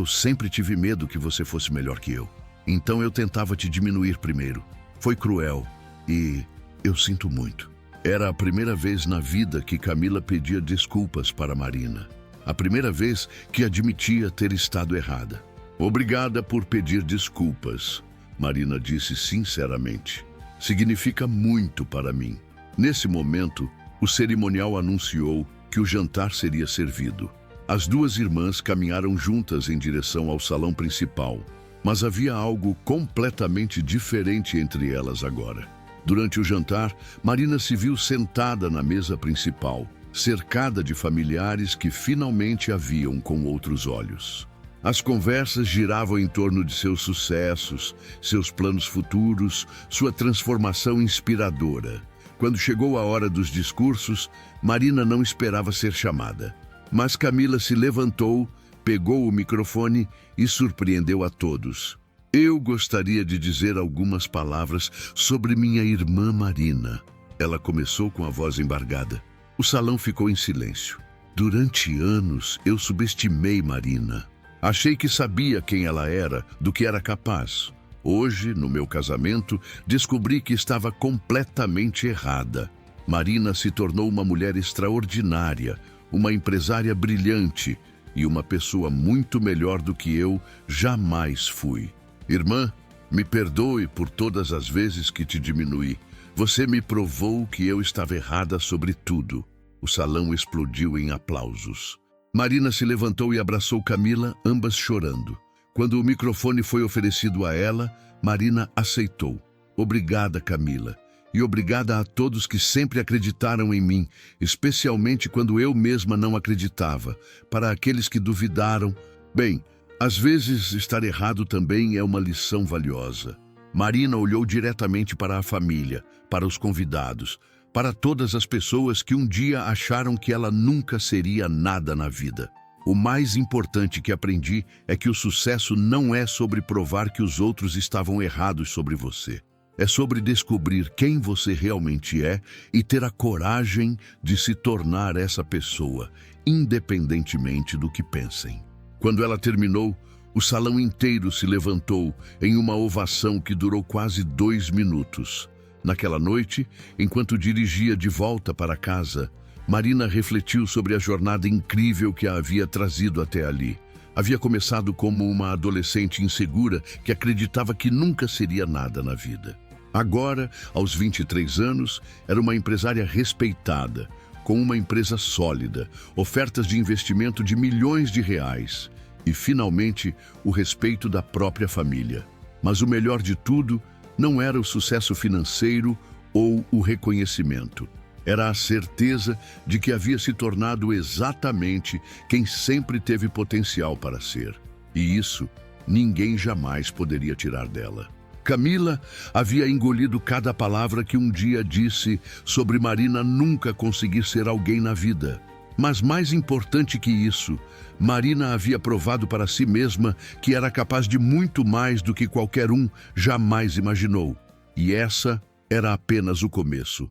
sempre tive medo que você fosse melhor que eu. Então eu tentava te diminuir primeiro. Foi cruel e eu sinto muito. Era a primeira vez na vida que Camila pedia desculpas para Marina. A primeira vez que admitia ter estado errada. Obrigada por pedir desculpas, Marina disse sinceramente. Significa muito para mim. Nesse momento, o cerimonial anunciou que o jantar seria servido. As duas irmãs caminharam juntas em direção ao salão principal, mas havia algo completamente diferente entre elas agora. Durante o jantar, Marina se viu sentada na mesa principal, cercada de familiares que finalmente a viam com outros olhos. As conversas giravam em torno de seus sucessos, seus planos futuros, sua transformação inspiradora. Quando chegou a hora dos discursos, Marina não esperava ser chamada. Mas Camila se levantou, pegou o microfone e surpreendeu a todos. Eu gostaria de dizer algumas palavras sobre minha irmã Marina. Ela começou com a voz embargada. O salão ficou em silêncio. Durante anos, eu subestimei Marina. Achei que sabia quem ela era, do que era capaz. Hoje, no meu casamento, descobri que estava completamente errada. Marina se tornou uma mulher extraordinária, uma empresária brilhante e uma pessoa muito melhor do que eu jamais fui. Irmã, me perdoe por todas as vezes que te diminuí. Você me provou que eu estava errada sobre tudo. O salão explodiu em aplausos. Marina se levantou e abraçou Camila, ambas chorando. Quando o microfone foi oferecido a ela, Marina aceitou. Obrigada, Camila. E obrigada a todos que sempre acreditaram em mim, especialmente quando eu mesma não acreditava. Para aqueles que duvidaram, bem, às vezes estar errado também é uma lição valiosa. Marina olhou diretamente para a família, para os convidados, para todas as pessoas que um dia acharam que ela nunca seria nada na vida. O mais importante que aprendi é que o sucesso não é sobre provar que os outros estavam errados sobre você. É sobre descobrir quem você realmente é e ter a coragem de se tornar essa pessoa, independentemente do que pensem. Quando ela terminou, o salão inteiro se levantou em uma ovação que durou quase 2 minutos. Naquela noite, enquanto dirigia de volta para casa, Marina refletiu sobre a jornada incrível que a havia trazido até ali. Havia começado como uma adolescente insegura que acreditava que nunca seria nada na vida. Agora, aos 23 anos, era uma empresária respeitada, com uma empresa sólida, ofertas de investimento de milhões de reais e, finalmente, o respeito da própria família. Mas o melhor de tudo não era o sucesso financeiro ou o reconhecimento. Era a certeza de que havia se tornado exatamente quem sempre teve potencial para ser. E isso ninguém jamais poderia tirar dela. Camila havia engolido cada palavra que um dia disse sobre Marina nunca conseguir ser alguém na vida. Mas mais importante que isso, Marina havia provado para si mesma que era capaz de muito mais do que qualquer um jamais imaginou. E essa era apenas o começo.